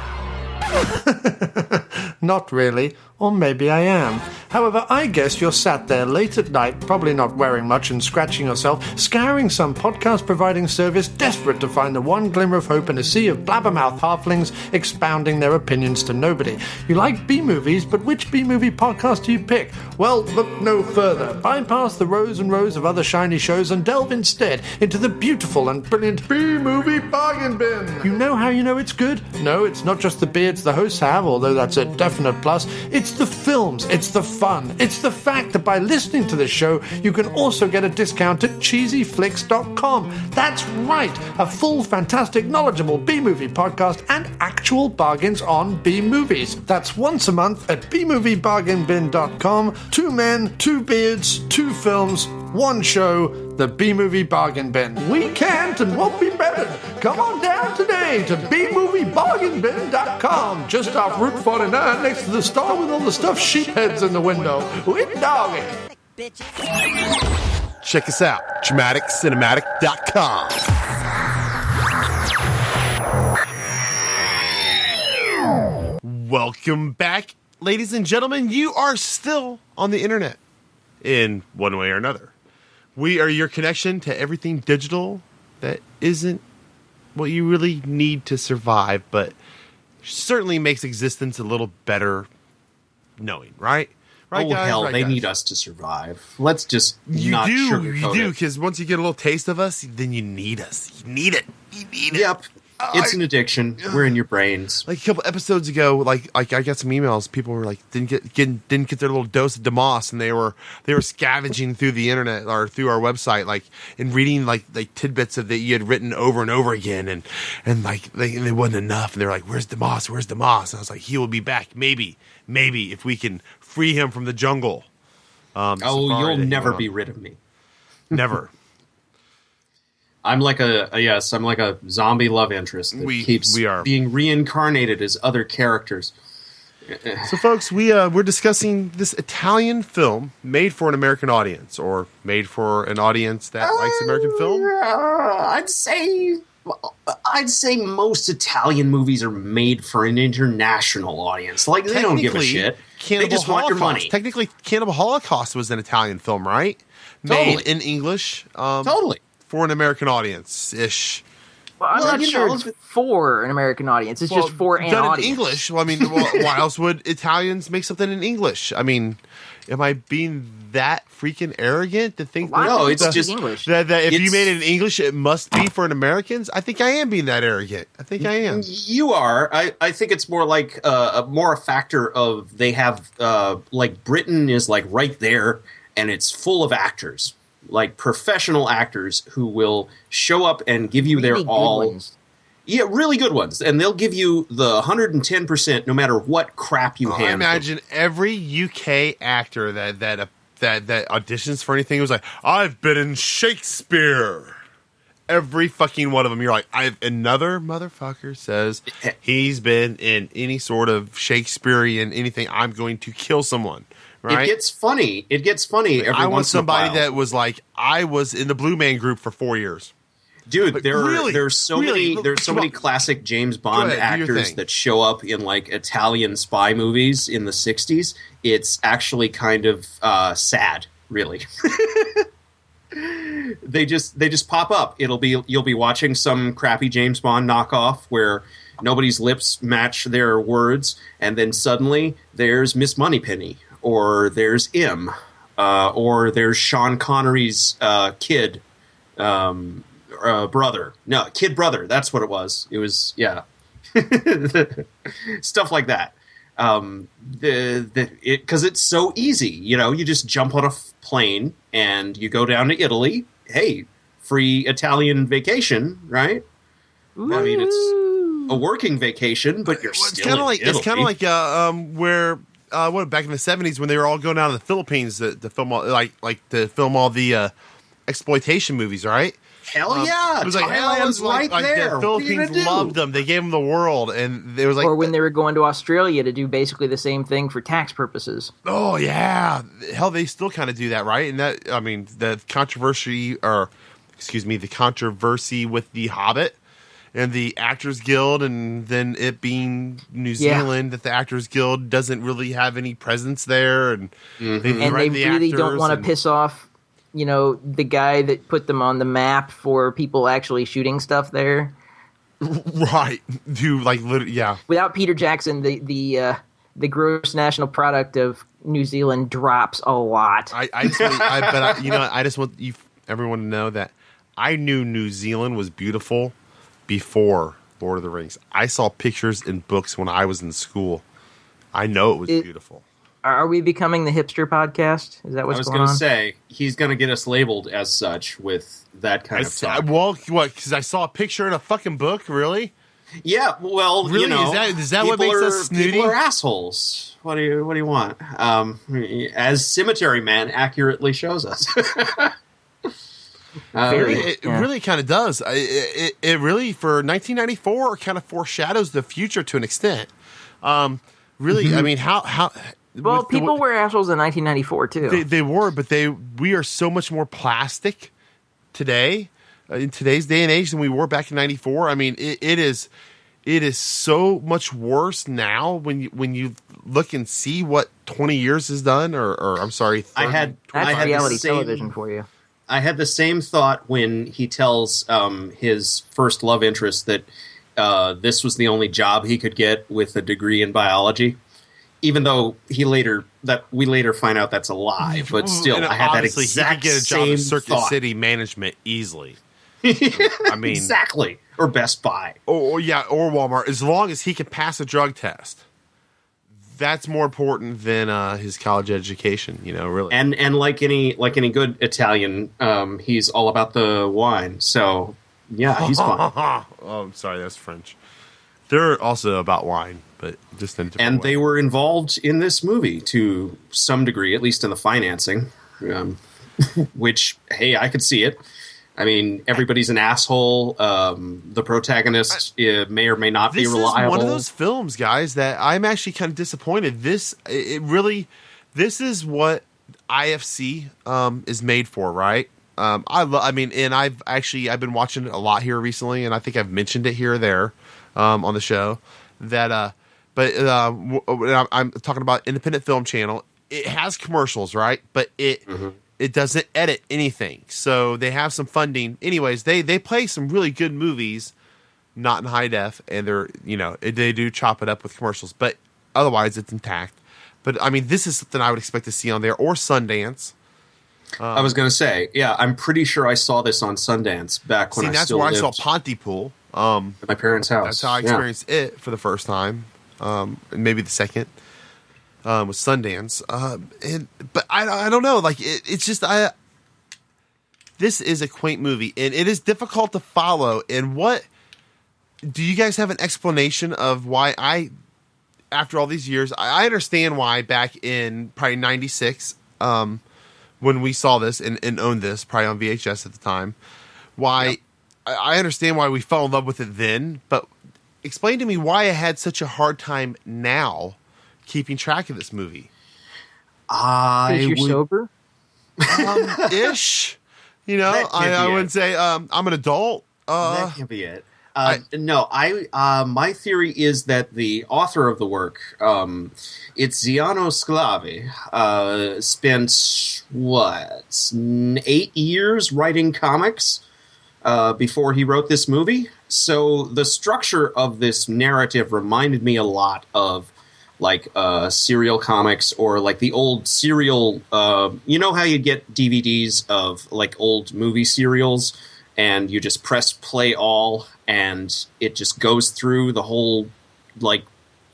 [SPEAKER 10] Not really, or maybe I am. However, I guess you're sat there late at night, probably not wearing much and scratching yourself, scouring some podcast-providing service, desperate to find the one glimmer of hope in a sea of blabbermouth halflings expounding their opinions to nobody. You like B-movies, but which B-movie podcast do you pick? Well, look no further. Bypass the rows and rows of other shiny shows and delve instead into the beautiful and brilliant B-movie bargain bin. You know how you know it's good? No, it's not just the beards the hosts have, although that's a definite plus. It's the films, it's the fun, it's the fact that by listening to this show, you can also get a discount at cheesyflix.com. That's right, a full, fantastic, knowledgeable B-movie podcast and actual bargains on B-movies. That's once a month at bmoviebargainbin.com. 2 men, 2 beards, 2 films, 1 show, the B-Movie Bargain Bin. We can't and won't be bettered. Come on down today to bmoviebargainbin.com, just off Route 49 next to the store with all the stuffed sheepheads in the window. With doggy.
[SPEAKER 1] Check us out, dramaticcinematic.com. Welcome back, ladies and gentlemen. You are still on the internet in one way or another. We are your connection to everything digital that isn't what you really need to survive, but certainly makes existence a little better knowing, right? Right,
[SPEAKER 8] oh,
[SPEAKER 1] guys?
[SPEAKER 8] hell,
[SPEAKER 1] right,
[SPEAKER 8] they
[SPEAKER 1] guys?
[SPEAKER 8] need us to survive. Let's just
[SPEAKER 1] You
[SPEAKER 8] not
[SPEAKER 1] do,
[SPEAKER 8] sugarcoat it.
[SPEAKER 1] because once you get a little taste of us, then you need us. You need it. You need it.
[SPEAKER 8] Yep. It's an addiction. We're in your brains.
[SPEAKER 1] Like a couple episodes ago, like I got some emails. People were like didn't get their little dose of DeMoss, and they were scavenging through the internet or through our website, like and reading like tidbits of that you had written over and over again, and like they wasn't enough, and they're like, "Where's DeMoss? Where's DeMoss?" And I was like, "He will be back, maybe if we can free him from the jungle."
[SPEAKER 8] You'll never be rid of me.
[SPEAKER 1] Never.
[SPEAKER 8] I'm like a zombie love interest that keeps being reincarnated as other characters.
[SPEAKER 1] So, folks, we're discussing this Italian film made for an American audience, or made for an audience that likes American film.
[SPEAKER 8] I'd say most Italian movies are made for an international audience. Like, they don't give a shit. They just want your money.
[SPEAKER 1] Technically, Cannibal Holocaust was an Italian film, right?
[SPEAKER 8] Totally.
[SPEAKER 1] Made in English.
[SPEAKER 8] Totally.
[SPEAKER 1] For an American audience-ish.
[SPEAKER 7] Well, I'm not sure it's for an American audience. It's just for an audience.
[SPEAKER 1] In English. Well, I mean, why else would Italians make something in English? I mean, am I being that freaking arrogant to think that?
[SPEAKER 8] No, it's just
[SPEAKER 7] English.
[SPEAKER 1] That if you made it in English, it must be for an Americans? I think I am being that arrogant. I think I am.
[SPEAKER 8] You are. I think it's more like a factor of they have like Britain is like right there, and it's full of actors. Like professional actors who will show up and give you their all. Yeah, really good ones. And they'll give you the 110% no matter what crap you hand
[SPEAKER 1] I imagine every UK actor that auditions for anything was like, I've been in Shakespeare. Every fucking one of them. You're like, another motherfucker says he's been in any sort of Shakespearean anything. I'm going to kill someone. Right?
[SPEAKER 8] It gets funny. Every
[SPEAKER 1] I want
[SPEAKER 8] once
[SPEAKER 1] somebody
[SPEAKER 8] in a while.
[SPEAKER 1] that was like, I was in the Blue Man Group for 4 years.
[SPEAKER 8] Dude,
[SPEAKER 1] Like,
[SPEAKER 8] there's so many classic James Bond
[SPEAKER 1] ahead, do your
[SPEAKER 8] actors
[SPEAKER 1] thing.
[SPEAKER 8] that show up in like Italian spy movies in the 60s. It's actually kind of sad, really. They just pop up. You'll be watching some crappy James Bond knockoff where nobody's lips match their words, and then suddenly there's Miss Moneypenny, or there's M, or there's Sean Connery's kid brother. No, kid brother. That's what it was. It was, yeah. Stuff like that. Because it's so easy. You know, you just jump on a plane and you go down to Italy. Hey, free Italian vacation, right? Ooh. I mean, it's a working vacation, but you're still in Italy.
[SPEAKER 1] It's kind of like where back in the 70s when they were all going down to the Philippines to film all, to film all the exploitation movies, right?
[SPEAKER 8] Hell yeah!
[SPEAKER 1] It was like
[SPEAKER 8] Thailand's right there.
[SPEAKER 1] The Philippines loved them. They gave them the world, and it was like,
[SPEAKER 7] or when they were going to Australia to do basically the same thing for tax purposes.
[SPEAKER 1] Oh yeah, hell, they still kind of do that, right? And that, I mean, the controversy with The Hobbit and the Actors Guild, and then it being New Zealand, that the Actors Guild doesn't really have any presence there, and they
[SPEAKER 7] really don't want to piss off, the guy that put them on the map for people actually shooting stuff there.
[SPEAKER 1] Right. Who
[SPEAKER 7] Without Peter Jackson, the gross national product of New Zealand drops a lot.
[SPEAKER 1] I just want everyone to know that I knew New Zealand was beautiful before Lord of the Rings. I saw pictures in books when I was in school. I know it was beautiful.
[SPEAKER 7] Are we becoming the hipster podcast? Is that what's going on?
[SPEAKER 8] I was going to say, he's going to get us labeled as such with that kind of talk.
[SPEAKER 1] Well, what? Because I saw a picture in a fucking book? Really?
[SPEAKER 8] Yeah, well,
[SPEAKER 1] really? Is that what makes us snooty?
[SPEAKER 8] People are assholes. What do you want? As Cemetery Man accurately shows us.
[SPEAKER 1] It really kind of does. It really, for 1994, kind of foreshadows the future to an extent. Really, I mean, how
[SPEAKER 7] well, people were assholes in 1994 too.
[SPEAKER 1] They were, but we are so much more plastic today, in today's day and age, than we were back in 94. I mean, it is so much worse now when you look and see what 20 years has done, or I'm sorry, 30,
[SPEAKER 7] that's reality television for you.
[SPEAKER 8] I had the same thought when he tells his first love interest that this was the only job he could get with a degree in biology. Even though we later find out that's a lie, but still, I had that exact
[SPEAKER 1] he could get a job
[SPEAKER 8] same
[SPEAKER 1] at Circuit
[SPEAKER 8] thought.
[SPEAKER 1] City management easily. I mean,
[SPEAKER 8] exactly, or Best Buy,
[SPEAKER 1] or Walmart. As long as he can pass a drug test, that's more important than his college education. Really.
[SPEAKER 8] And like any good Italian, he's all about the wine. So yeah, he's fine.
[SPEAKER 1] Oh, I'm sorry, that's French. They're also about wine, but just in a different way.
[SPEAKER 8] They were involved in this movie to some degree, at least in the financing, which, hey, I could see it. I mean, everybody's an asshole. The protagonist may or may not be reliable.
[SPEAKER 1] This is one of those films, guys, that I'm actually kind of disappointed. This is what IFC is made for, right? And I've been watching it a lot here recently, and I think I've mentioned it here or there. On the show, I'm talking about Independent Film Channel. It has commercials, right? But it doesn't edit anything, so they have some funding. Anyways, they play some really good movies, not in high def, and they do chop it up with commercials, but otherwise it's intact. But I mean, this is something I would expect to see on there, or Sundance.
[SPEAKER 8] I was going to say, yeah, I'm pretty sure I saw this on Sundance back when I still lived.
[SPEAKER 1] That's where I saw Pontypool.
[SPEAKER 8] At my parents' house.
[SPEAKER 1] That's how I experienced it for the first time, and maybe the second was Sundance. But I don't know. Like it's just this is a quaint movie, and it is difficult to follow. And what do you guys have an explanation of why after all these years, I understand why back in probably '96, when we saw this and owned this, probably on VHS at the time, why. Yep. I understand why we fell in love with it then, but explain to me why I had such a hard time now keeping track of this movie.
[SPEAKER 7] Because you're sober?
[SPEAKER 1] Ish. I wouldn't say I'm an adult.
[SPEAKER 8] That can't be it. My theory is that the author of the work, Tiziano Sclavi, spent 8 years writing comics. Before he wrote this movie. So the structure of this narrative reminded me a lot of like serial comics, or like the old serial, you know how you get DVDs of like old movie serials and you just press play all and it just goes through the whole like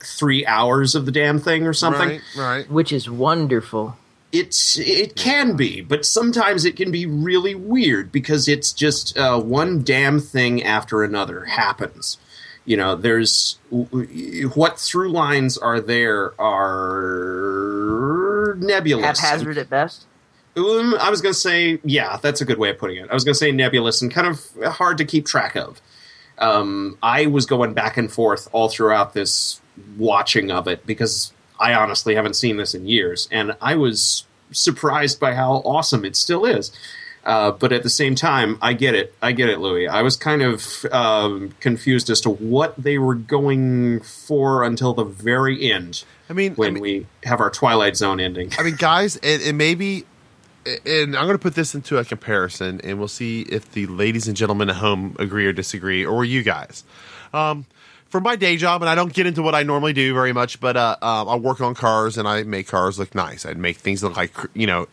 [SPEAKER 8] 3 hours of the damn thing or something.
[SPEAKER 1] Right.
[SPEAKER 7] Which is wonderful.
[SPEAKER 8] It can be, but sometimes it can be really weird because it's just one damn thing after another happens. There's what through lines are nebulous.
[SPEAKER 7] Haphazard at best?
[SPEAKER 8] I was going to say, yeah, that's a good way of putting it. I was going to say nebulous and kind of hard to keep track of. I was going back and forth all throughout this watching of it because I honestly haven't seen this in years, and I was surprised by how awesome it still is. But at the same time, I get it, Louis. I was kind of confused as to what they were going for until the very end. When we have our Twilight Zone ending. I mean,
[SPEAKER 1] guys, it may be, and I'm going to put this into a comparison, and we'll see if the ladies and gentlemen at home agree or disagree, or you guys. For my day job, and I don't get into what I normally do very much, but I work on cars, and I make cars look nice. I'd make things look like,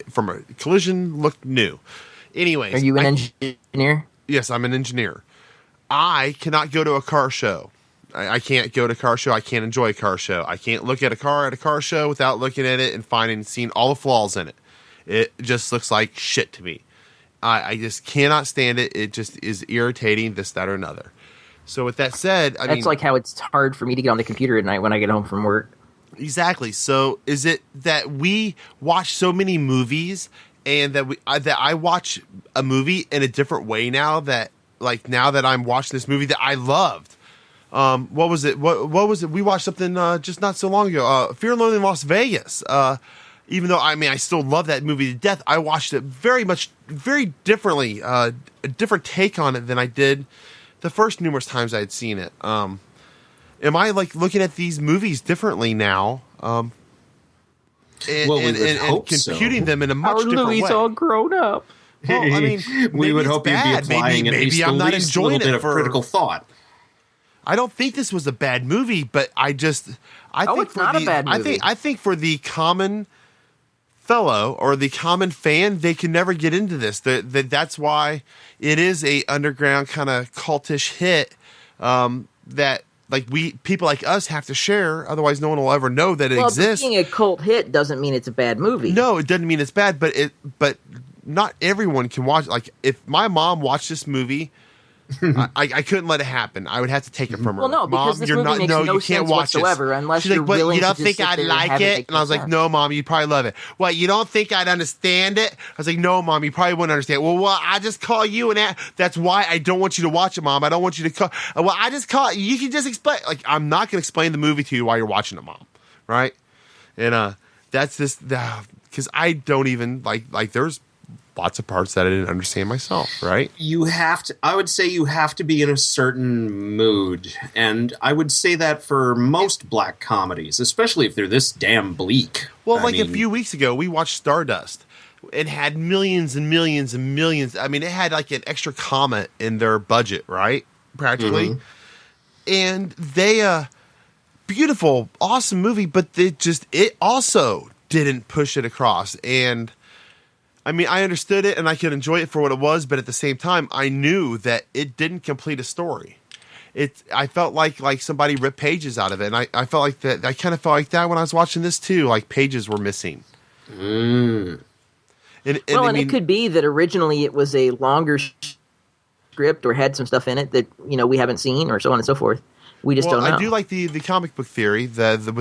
[SPEAKER 1] from a collision, look new. Anyways.
[SPEAKER 7] Are you an engineer?
[SPEAKER 1] Yes, I'm an engineer. I cannot go to a car show. I can't go to a car show. I can't enjoy a car show. I can't look at a car show without looking at it and seeing all the flaws in it. It just looks like shit to me. I just cannot stand it. It just is irritating, this, that, or another. So with that said,
[SPEAKER 7] that's like how it's hard for me to get on the computer at night when I get home from work.
[SPEAKER 1] Exactly. So is it that we watch so many movies and that I watch a movie in a different way now that I'm watching this movie that I loved? What was it? What was it? We watched something just not so long ago. Fear and Loathing in Las Vegas. Even though I still love that movie to death, I watched it very differently, a different take on it than I did the first numerous times I had seen it. Am I looking at these movies differently now? And computing them in a much different way.
[SPEAKER 7] Louis all grown up.
[SPEAKER 1] Well,
[SPEAKER 8] we would hope you'd be applying at least
[SPEAKER 1] I'm not enjoying
[SPEAKER 8] little bit of critical thought.
[SPEAKER 1] I don't think this was a bad movie, but I think
[SPEAKER 7] it's not a bad movie.
[SPEAKER 1] I think for the common fellow or the common fan, they can never get into this. That's why it is a underground kind of cultish hit that people like us have to share. Otherwise, no one will ever know that it exists.
[SPEAKER 7] Being a cult hit doesn't mean it's a bad movie.
[SPEAKER 1] No, it doesn't mean it's bad, but not everyone can watch. Like if my mom watched this movie. I couldn't let it happen. I would have to take it from her.
[SPEAKER 7] Well, no, because
[SPEAKER 1] Mom,
[SPEAKER 7] this movie makes no sense whatsoever unless you're willing
[SPEAKER 1] you don't
[SPEAKER 7] to
[SPEAKER 1] think
[SPEAKER 7] just
[SPEAKER 1] I'd
[SPEAKER 7] sit there and
[SPEAKER 1] like
[SPEAKER 7] have
[SPEAKER 1] it? And I was like, no, Mom, you'd probably love it. What, you don't think I'd understand it? I was like, no, Mom, you probably wouldn't understand. Well, I just call you and that's why I don't want you to watch it, Mom. I don't want you to call. Well, I just call. You can just explain. Like, I'm not going to explain the movie to you while you're watching it, Mom. Right? And that's just because I don't even like. There's lots of parts that I didn't understand myself, right?
[SPEAKER 8] I would say you have to be in a certain mood. And I would say that for most black comedies, especially if they're this damn bleak.
[SPEAKER 1] Well, a few weeks ago, we watched Stardust. It had millions and millions and millions. I mean, it had like an extra comma in their budget, right? Practically. Mm-hmm. And they, beautiful, awesome movie, but it also didn't push it across. And I understood it and I could enjoy it for what it was, but at the same time, I knew that it didn't complete a story. I felt like somebody ripped pages out of it, and I felt like that. I kind of felt like that when I was watching this too. Like pages were missing.
[SPEAKER 7] And it could be that originally it was a longer script or had some stuff in it that we haven't seen, or so on and so forth. We just don't know.
[SPEAKER 1] I do like the comic book theory, with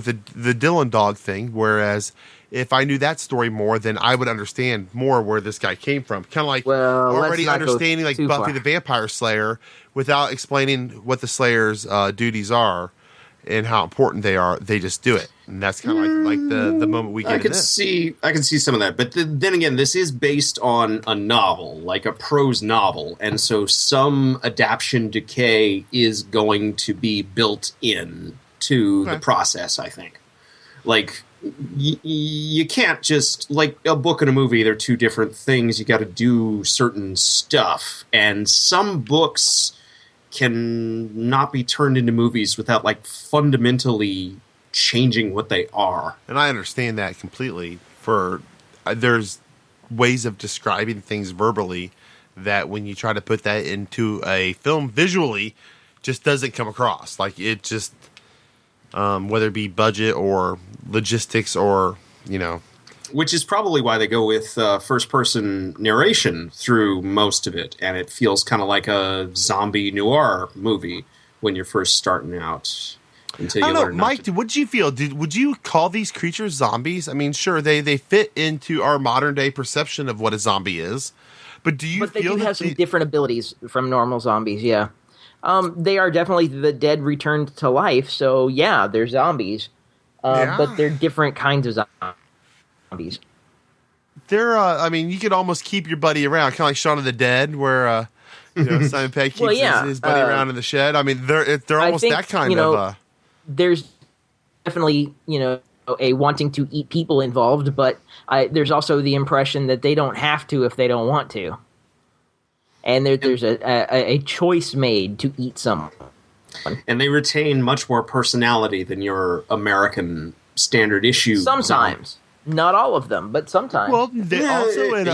[SPEAKER 1] the Dylan dog thing. Whereas if I knew that story more, then I would understand more where this guy came from. Kind of like already understanding like Buffy the Vampire Slayer without explaining what the Slayer's duties are and how important they are. They just do it, and that's kind of like the moment we get. I can
[SPEAKER 8] see some of that, but then again, this is based on a novel, like a prose novel, and so some adaptation decay is going to be built in to the process. I think, like. You can't just, like a book and a movie, they're two different things. You got to do certain stuff. And some books can not be turned into movies without, like, fundamentally changing what they are.
[SPEAKER 1] And I understand that completely. There's ways of describing things verbally that when you try to put that into a film visually, just doesn't come across. Like, it just... whether it be budget or logistics or,
[SPEAKER 8] Which is probably why they go with first-person narration through most of it, and it feels kind of like a zombie noir movie when you're first starting out. Until you learn
[SPEAKER 1] Mike, what did you feel? Would you call these creatures zombies? I mean, sure, they fit into our modern-day perception of what a zombie is, but do you feel
[SPEAKER 7] they do have some different abilities from normal zombies, yeah. They are definitely the dead returned to life, so yeah, they're zombies. But they're different kinds of zombies.
[SPEAKER 1] they're. I mean, you could almost keep your buddy around, kind of like Shaun of the Dead, where Simon Pegg keeps his buddy around in the shed. I mean, they're almost that kind of.
[SPEAKER 7] There's definitely a wanting to eat people involved, but there's also the impression that they don't have to if they don't want to, and there's a choice made to eat someone.
[SPEAKER 8] And they retain much more personality than your American standard issue.
[SPEAKER 7] Sometimes. Not all of them, but sometimes.
[SPEAKER 1] Well, they also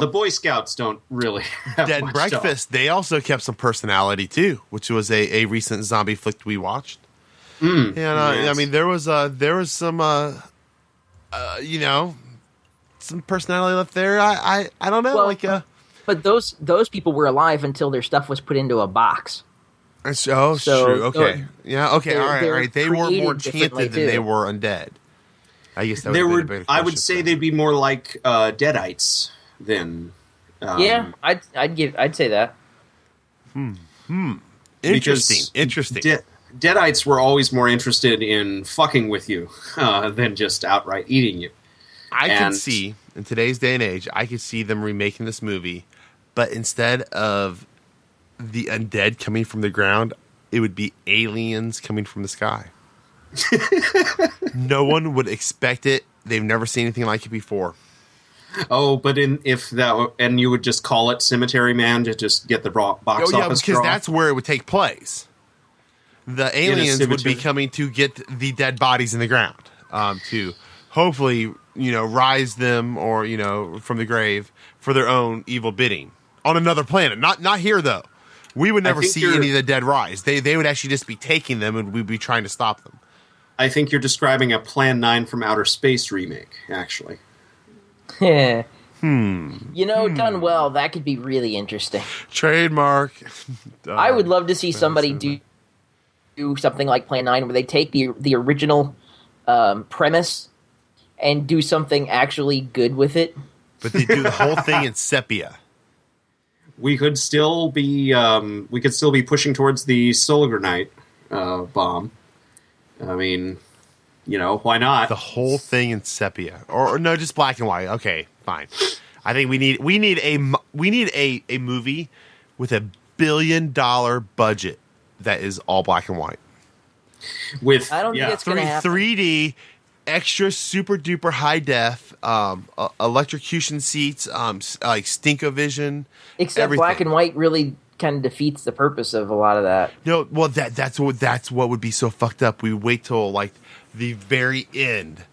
[SPEAKER 8] the Boy Scouts don't really have
[SPEAKER 1] Dead
[SPEAKER 8] much
[SPEAKER 1] Breakfast. They also kept some personality too, which was a recent zombie flick we watched. And I mean, there was some some personality left there. I don't know,
[SPEAKER 7] but those people were alive until their stuff was put into a box.
[SPEAKER 1] So true. Okay. Yeah. Okay. All right. They were more enchanted than they were undead. I guess that would be a
[SPEAKER 8] I would say they'd be more like Deadites than.
[SPEAKER 7] Yeah, I'd say that.
[SPEAKER 1] Interesting.
[SPEAKER 8] Deadites were always more interested in fucking with you than just outright eating you.
[SPEAKER 1] I could see in today's day and age, I could see them remaking this movie, but instead of the undead coming from the ground, it would be aliens coming from the sky. No one would expect it. They've never seen anything like it before.
[SPEAKER 8] Oh, but and you would just call it Cemetery Man to just get the box office draw?
[SPEAKER 1] Because that's where it would take place. The aliens would be coming to get the dead bodies in the ground to hopefully, rise them or, from the grave for their own evil bidding on another planet. Not here, though. We would never see any of the dead rise. They would actually just be taking them, and we'd be trying to stop them.
[SPEAKER 8] I think you're describing a Plan 9 from Outer Space remake, actually.
[SPEAKER 7] Done well, that could be really interesting.
[SPEAKER 1] Trademark.
[SPEAKER 7] I would love to see somebody do something like Plan 9 where they take the original premise and do something actually good with it.
[SPEAKER 1] But they do the whole thing in sepia.
[SPEAKER 8] We could still be pushing towards the solar granite bomb. I mean, why not?
[SPEAKER 1] The whole thing in sepia, or no, just black and white. Okay, fine. I think we need a movie with $1 billion budget that is all black and white.
[SPEAKER 8] With
[SPEAKER 7] I don't think it's going to happen.
[SPEAKER 1] 3D, extra super duper high def, electrocution seats, like Stinkovision.
[SPEAKER 7] Except
[SPEAKER 1] everything.
[SPEAKER 7] black and white really kind of defeats the purpose of a lot of that.
[SPEAKER 1] No, well that's what would be so fucked up. We wait till like the very end,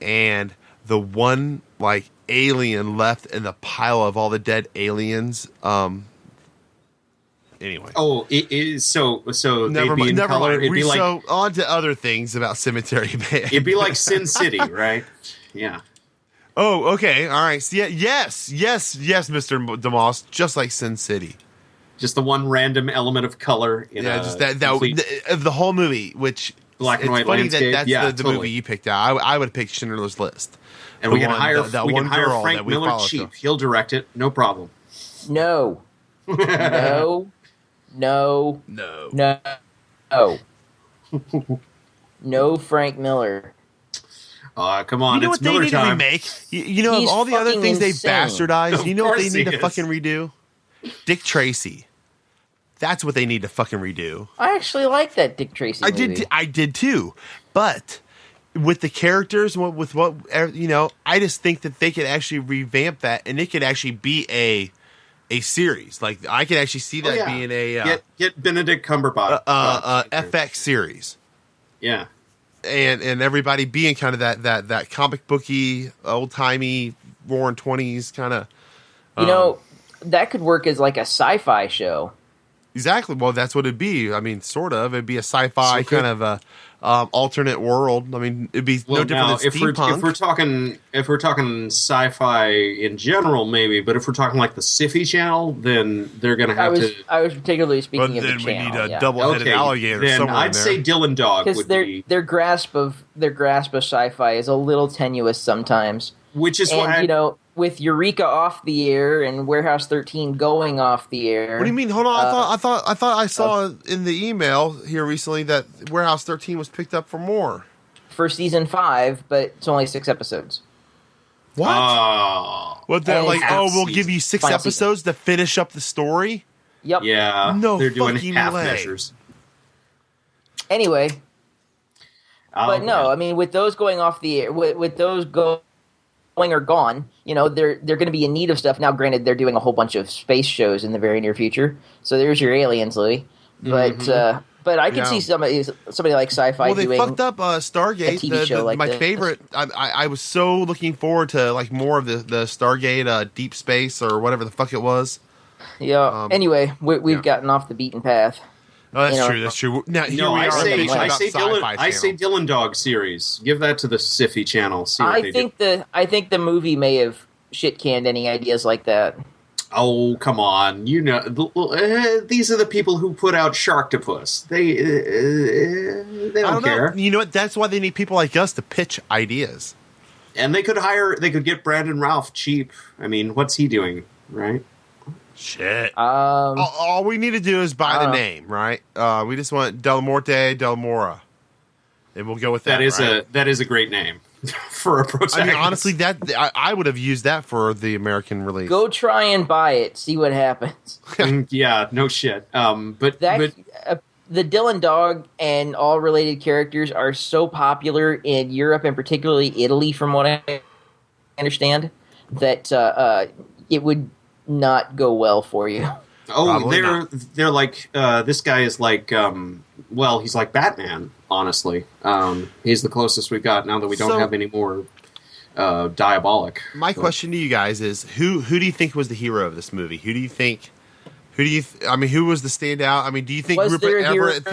[SPEAKER 1] and the one like alien left in the pile of all the dead aliens. Anyway.
[SPEAKER 8] Oh, it is so they'd be in color.
[SPEAKER 1] Mind. It'd be like so on to other things about Cemetery Man.
[SPEAKER 8] It'd be like Sin City, right? Yeah.
[SPEAKER 1] Oh, okay, all right. So, yes, Mr. DeMoss, just like Sin City.
[SPEAKER 8] Just the one random element of color.
[SPEAKER 1] Just the whole movie, which
[SPEAKER 8] black and white
[SPEAKER 1] funny
[SPEAKER 8] landscape.
[SPEAKER 1] That's the
[SPEAKER 8] totally.
[SPEAKER 1] movie you picked out. I would have picked Schindler's List.
[SPEAKER 8] And we can hire Frank Miller cheap. He'll direct it, no problem.
[SPEAKER 7] No. No. No, Frank Miller.
[SPEAKER 8] Come on,
[SPEAKER 1] it's
[SPEAKER 8] Miller
[SPEAKER 1] need
[SPEAKER 8] time.
[SPEAKER 1] To remake? Of all the other things they've bastardized, what they need to fucking redo? Dick Tracy. That's what they need to fucking redo.
[SPEAKER 7] I actually like that Dick Tracy movie.
[SPEAKER 1] I did too. But with the characters, with what I just think that they could actually revamp that, and it could actually be a series. Like I could actually see that being a
[SPEAKER 8] get Benedict Cumberbatch
[SPEAKER 1] FX series.
[SPEAKER 8] Yeah,
[SPEAKER 1] and everybody being kind of that comic booky, old timey, Roaring '20s kind of.
[SPEAKER 7] That could work as like a sci-fi show.
[SPEAKER 1] Exactly. Well, that's what it'd be. I mean, sort of. It'd be a sci-fi kind of a alternate world. I mean, it'd be no different than steampunk.
[SPEAKER 8] If we're talking sci-fi in general, maybe. But if we're talking like the Sci-Fi Channel, then they're going to have to.
[SPEAKER 7] I was particularly speaking of the
[SPEAKER 1] channel. Then we need a double-headed alligator
[SPEAKER 8] then
[SPEAKER 1] somewhere
[SPEAKER 8] I'd
[SPEAKER 1] in there.
[SPEAKER 8] say Dylan Dog would be.
[SPEAKER 7] Their grasp of sci-fi is a little tenuous sometimes.
[SPEAKER 8] Which is why
[SPEAKER 7] with Eureka off the air and Warehouse 13 going off the air.
[SPEAKER 1] What do you mean? Hold on. I thought I saw in the email here recently that Warehouse 13 was picked up for more.
[SPEAKER 7] For season 5, but it's only 6 episodes.
[SPEAKER 1] What? What? They're
[SPEAKER 7] And
[SPEAKER 1] like,
[SPEAKER 7] half
[SPEAKER 1] we'll
[SPEAKER 7] season.
[SPEAKER 1] give you 6
[SPEAKER 7] Final
[SPEAKER 1] episodes to finish up the story.
[SPEAKER 7] Yep.
[SPEAKER 8] Yeah.
[SPEAKER 1] No
[SPEAKER 8] they're doing
[SPEAKER 1] fucking
[SPEAKER 8] half
[SPEAKER 1] way.
[SPEAKER 8] measures.
[SPEAKER 7] Anyway,
[SPEAKER 8] Oh,
[SPEAKER 7] but no,
[SPEAKER 8] man.
[SPEAKER 7] I mean, with those going off the air, with those going or gone, they're going to be in need of stuff. Now, granted, they're doing a whole bunch of space shows in the very near future, so there's your aliens, Louis. But I can see somebody like Sci-Fi
[SPEAKER 1] Well, they
[SPEAKER 7] doing
[SPEAKER 1] fucked up Stargate.
[SPEAKER 7] a TV show like
[SPEAKER 1] my
[SPEAKER 7] this.
[SPEAKER 1] favorite. I was so looking forward to like more of the Stargate Deep Space or whatever the fuck it was.
[SPEAKER 7] Yeah. Anyway, we've gotten off the beaten path.
[SPEAKER 1] Oh, that's true. That's true. Now, here
[SPEAKER 8] No,
[SPEAKER 1] we
[SPEAKER 8] I
[SPEAKER 1] are
[SPEAKER 8] say
[SPEAKER 1] bitching about Sci-Fi Channel.
[SPEAKER 8] Dylan Dog series. Give that to the Siffy channel. See what
[SPEAKER 7] I
[SPEAKER 8] they
[SPEAKER 7] think
[SPEAKER 8] do.
[SPEAKER 7] I think the movie may have shit canned any ideas like that.
[SPEAKER 8] Oh, come on! These are the people who put out Sharktopus. They
[SPEAKER 1] I
[SPEAKER 8] don't care.
[SPEAKER 1] know. You know what? That's why they need people like us to pitch ideas.
[SPEAKER 8] And they could get Brandon Ralph cheap. I mean, what's he doing, right?
[SPEAKER 1] Shit. All we need to do is buy the name, right? We just want Del Morte, Del Mora. And we'll go with that.
[SPEAKER 8] That is a great name for a protagonist.
[SPEAKER 1] I mean, honestly, I would have used that for the American release.
[SPEAKER 7] Go try and buy it. See what happens.
[SPEAKER 8] Yeah, no shit. But
[SPEAKER 7] the Dylan Dog and all related characters are so popular in Europe and particularly Italy, from what I understand, that it would not go well for you.
[SPEAKER 8] Oh, they're like this guy is like he's like Batman. Honestly, he's the closest we got now that we don't have any more Diabolic.
[SPEAKER 1] My question to you guys is who do you think was the hero of this movie? Who was the standout? I mean, do you think Rupert Everett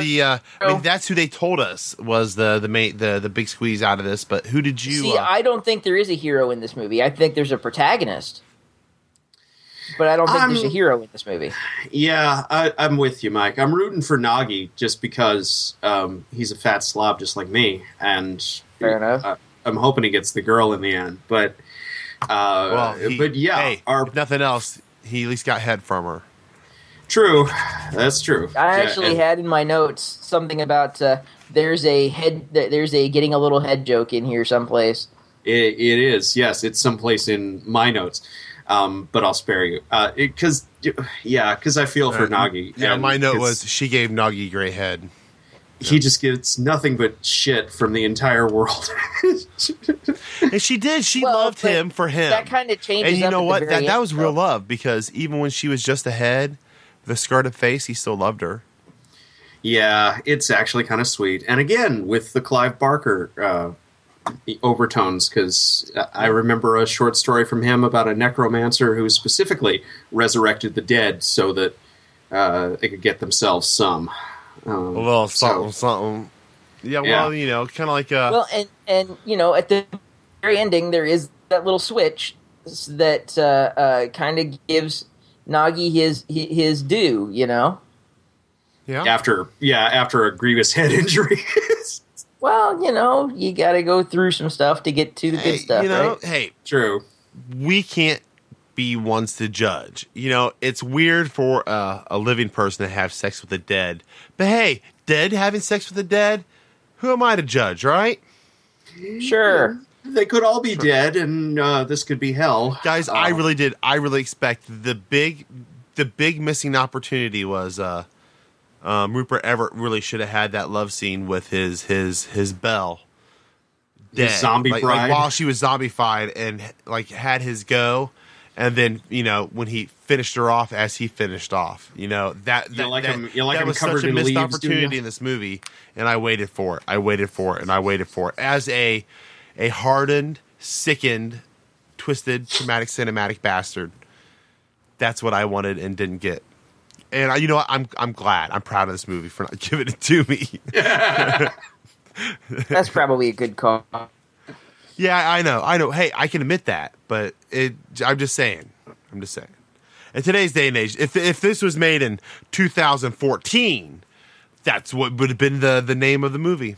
[SPEAKER 1] that's who they told us was the big squeeze out of this, but who did you
[SPEAKER 7] see? I don't think there is a hero in this movie. I think there's a protagonist. But I don't think there's a hero in this movie.
[SPEAKER 8] Yeah, I'm with you, Mike. I'm rooting for Nagi just because he's a fat slob just like me, and
[SPEAKER 7] fair enough.
[SPEAKER 8] I'm hoping he gets the girl in the end. But
[SPEAKER 1] if nothing else, he at least got head from her.
[SPEAKER 8] True, that's true.
[SPEAKER 7] I actually had in my notes something about there's a getting a little head joke in here someplace.
[SPEAKER 8] It is, yes, it's someplace in my notes. But I'll spare you because I feel for Nagi.
[SPEAKER 1] Yeah, my note was she gave Nagi gray head.
[SPEAKER 8] He just gets nothing but shit from the entire world.
[SPEAKER 1] And she did. She loved him for him.
[SPEAKER 7] That kind of changes.
[SPEAKER 1] And you know what? That was
[SPEAKER 7] end,
[SPEAKER 1] real love, because even when she was just a head, the scarred face, he still loved her.
[SPEAKER 8] Yeah, it's actually kind of sweet. And again, with the Clive Barker overtones, because I remember a short story from him about a necromancer who specifically resurrected the dead so that they could get themselves some.
[SPEAKER 1] A little something. Yeah, well, kind of like
[SPEAKER 7] Well, and at the very ending, there is that little switch that kind of gives Nagi his due,
[SPEAKER 1] Yeah.
[SPEAKER 8] After a grievous head injury.
[SPEAKER 7] Well, you got to go through some stuff to get to the good stuff, right?
[SPEAKER 1] Hey,
[SPEAKER 8] true.
[SPEAKER 1] We can't be ones to judge. It's weird for a living person to have sex with the dead. But hey, dead having sex with the dead, who am I to judge, right?
[SPEAKER 7] Sure.
[SPEAKER 8] They could all be dead, and this could be hell.
[SPEAKER 1] Guys, I really expect the big missing opportunity was Rupert Everett really should have had that love scene with his Belle dead,
[SPEAKER 8] zombie bride,
[SPEAKER 1] like while she was zombified, and had his go, and then when he finished her off as he finished off, that was such a missed opportunity in this movie, and I waited for it. As a hardened, sickened, twisted, traumatic, cinematic bastard, that's what I wanted and didn't get. And you know what? I'm glad. I'm proud of this movie for not giving it to me.
[SPEAKER 7] That's probably a good call.
[SPEAKER 1] Yeah, I know. Hey, I can admit that, but I'm just saying. In today's day and age, if this was made in 2014, that's what would have been the name of the movie.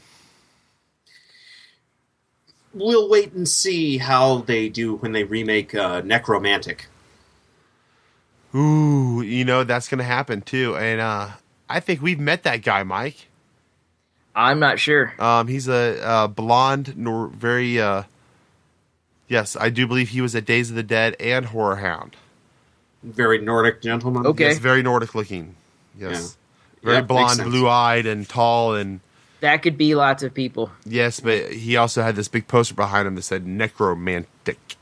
[SPEAKER 8] We'll wait and see how they do when they remake Necromantic.
[SPEAKER 1] Ooh, that's going to happen too. And I think we've met that guy, Mike.
[SPEAKER 7] I'm not sure.
[SPEAKER 1] He's a blonde, very Yes, I do believe he was at Days of the Dead and Horror Hound.
[SPEAKER 8] Very Nordic gentleman.
[SPEAKER 7] Okay.
[SPEAKER 1] Yes, very Nordic looking. Yes.
[SPEAKER 8] Yeah.
[SPEAKER 1] Very blonde, blue-eyed, and tall, and...
[SPEAKER 7] That could be lots of people.
[SPEAKER 1] Yes, but he also had this big poster behind him that said necromantic.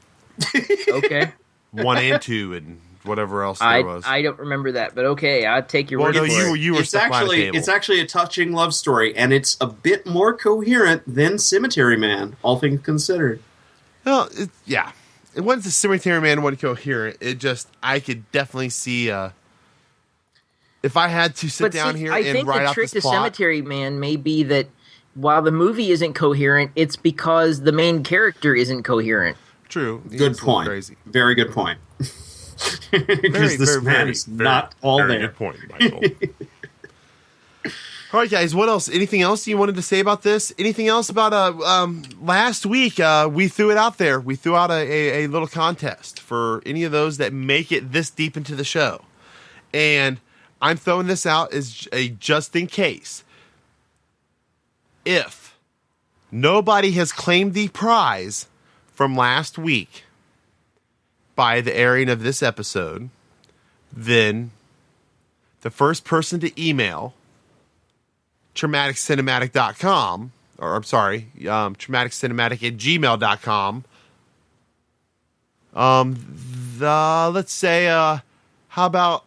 [SPEAKER 7] Okay.
[SPEAKER 1] 1 and 2 and whatever else there was.
[SPEAKER 7] I don't remember that, but okay, I'll take your word for it.
[SPEAKER 1] You were stuck behind a table.
[SPEAKER 8] It's actually a touching love story, and it's a bit more coherent than Cemetery Man, all things considered.
[SPEAKER 1] Well, yeah. It wasn't the Cemetery Man wasn't coherent. It just, I could definitely see, if I had to sit down here and write out this plot. I think the trick to
[SPEAKER 7] Cemetery Man may be that while the movie isn't coherent, it's because the main character isn't coherent.
[SPEAKER 1] True.
[SPEAKER 8] Good point.
[SPEAKER 1] Crazy.
[SPEAKER 8] Very good point. Because this man is not all there.
[SPEAKER 1] Good point, Michael. All right, guys. What else? Anything else you wanted to say about this? Anything else about last week? We threw it out there. We threw out a little contest for any of those that make it this deep into the show, and I'm throwing this out as a just in case. If nobody has claimed the prize from last week by the airing of this episode, then the first person to email traumaticcinematic.com, or I'm sorry, traumaticcinematic@gmail.com, let's say, how about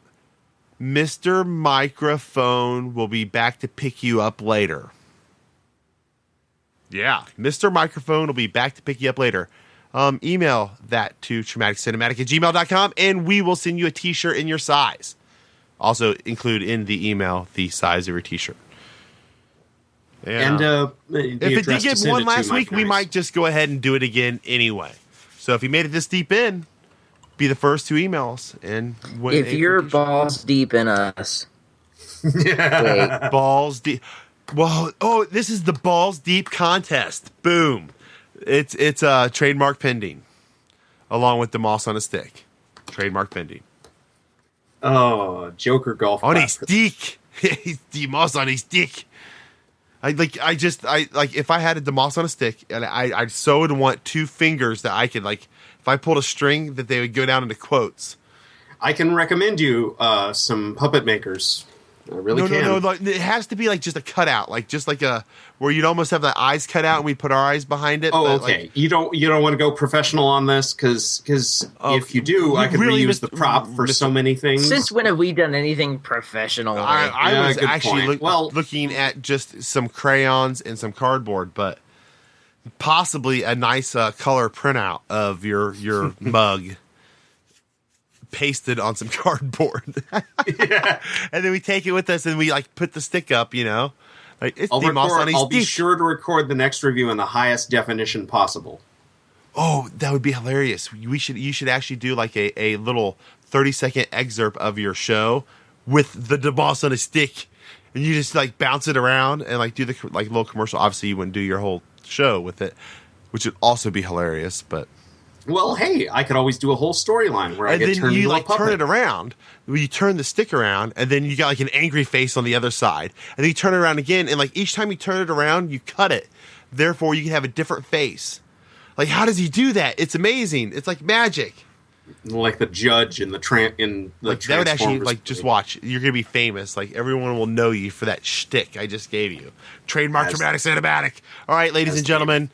[SPEAKER 1] Mr. Microphone will be back to pick you up later. Yeah, Mr. Microphone will be back to pick you up later. Email that to traumaticcinematic@gmail.com, and we will send you a t-shirt in your size. Also include in the email the size of your t-shirt.
[SPEAKER 8] And
[SPEAKER 1] if it did get one last week, we might just go ahead and do it again anyway. So if you made it this deep in, be the first 2 emails. And
[SPEAKER 7] if you're balls deep in us.
[SPEAKER 1] Wait. Balls deep. Well, this is the balls deep contest. Boom. It's trademark pending, along with the moss on a stick. Trademark pending.
[SPEAKER 8] Oh, Joker golf
[SPEAKER 1] on his stick. The moss on his stick. If I had a DeMoss on a stick, and I so would want 2 fingers that I could, if I pulled a string, that they would go down into quotes.
[SPEAKER 8] I can recommend you some puppet makers. I really can.
[SPEAKER 1] No. It has to be just a cutout, where you'd almost have the eyes cut out and we put our eyes behind it.
[SPEAKER 8] Oh, okay. You don't want to go professional on this because if you do, I could really reuse the prop for so many things.
[SPEAKER 7] Since when have we done anything professional?
[SPEAKER 1] I was actually looking at just some crayons and some cardboard, but possibly a nice color printout of your mug. Pasted on some cardboard. Yeah. And then we take it with us and we put the stick up,
[SPEAKER 8] I'll be sure to record the next review in the highest definition possible.
[SPEAKER 1] Oh, that would be hilarious. You should actually do a little 30-second excerpt of your show with the DeMoss on a stick, and you just bounce it around and do the little commercial. Obviously you wouldn't do your whole show with it, which would also be hilarious, but
[SPEAKER 8] well, hey, I could always do a whole storyline where I get turned into a puppet.
[SPEAKER 1] Turn it around. You turn the stick around, and then you got an angry face on the other side. And then you turn it around again, and each time you turn it around, you cut it. Therefore, you can have a different face. How does he do that? It's amazing. It's like magic.
[SPEAKER 8] Like the judge in the Transformers.
[SPEAKER 1] That would actually just watch. You're gonna be famous. Everyone will know you for that shtick I just gave you. Trademark Dramatic Cinematic. All right, ladies and gentlemen.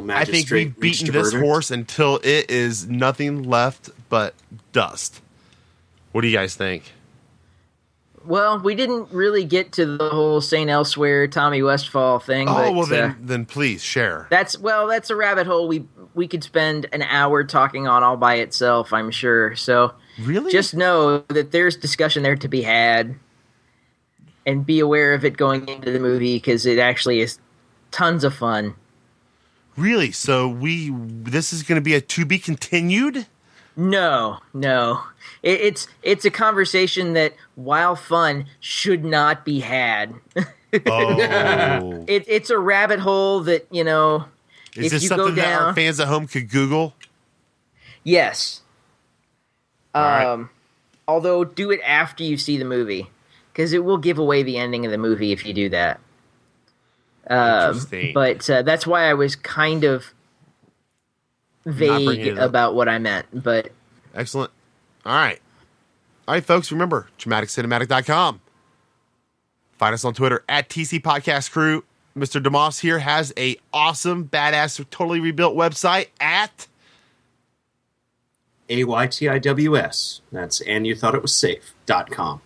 [SPEAKER 1] I think we've beaten this horse until it is nothing left but dust. What do you guys think?
[SPEAKER 7] Well, we didn't really get to the whole St. Elsewhere, Tommy Westfall thing.
[SPEAKER 1] Oh, well, then please share.
[SPEAKER 7] That's a rabbit hole we could spend an hour talking on all by itself, I'm sure. So
[SPEAKER 1] really,
[SPEAKER 7] just know that there's discussion there to be had, and be aware of it going into the movie because it actually is tons of fun.
[SPEAKER 1] Really? So this is going to be a to be continued?
[SPEAKER 7] No. It's a conversation that, while fun, should not be had.
[SPEAKER 1] Oh.
[SPEAKER 7] It's a rabbit hole that,
[SPEAKER 1] Is this something that our fans at home could Google?
[SPEAKER 7] Yes.
[SPEAKER 1] Right.
[SPEAKER 7] Although, do it after you see the movie, because it will give away the ending of the movie if you do that.
[SPEAKER 1] Interesting.
[SPEAKER 7] But that's why I was kind of vague about what I meant, but...
[SPEAKER 1] Excellent. All right, folks, remember, dramaticcinematic.com. Find us on Twitter at TC Podcast Crew. Mr. DeMoss here has a awesome, badass, totally rebuilt website at...
[SPEAKER 8] AYTIWS. That's andyouthoughtitwassafe.com.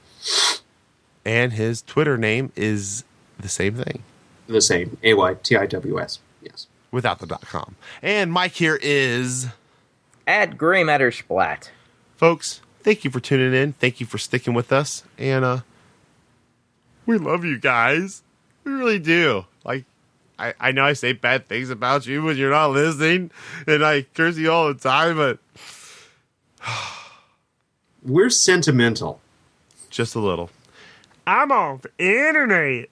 [SPEAKER 1] And his Twitter name is the same thing.
[SPEAKER 8] The same. AYTIWS. Yes.
[SPEAKER 1] Without the .com. And Mike here is...
[SPEAKER 7] at Gray Matter Splat.
[SPEAKER 1] Folks, thank you for tuning in. Thank you for sticking with us. And we love you guys. We really do. Like, I know I say bad things about you when you're not listening. And I curse you all the time, but...
[SPEAKER 8] we're sentimental.
[SPEAKER 1] Just a little. I'm off the internet.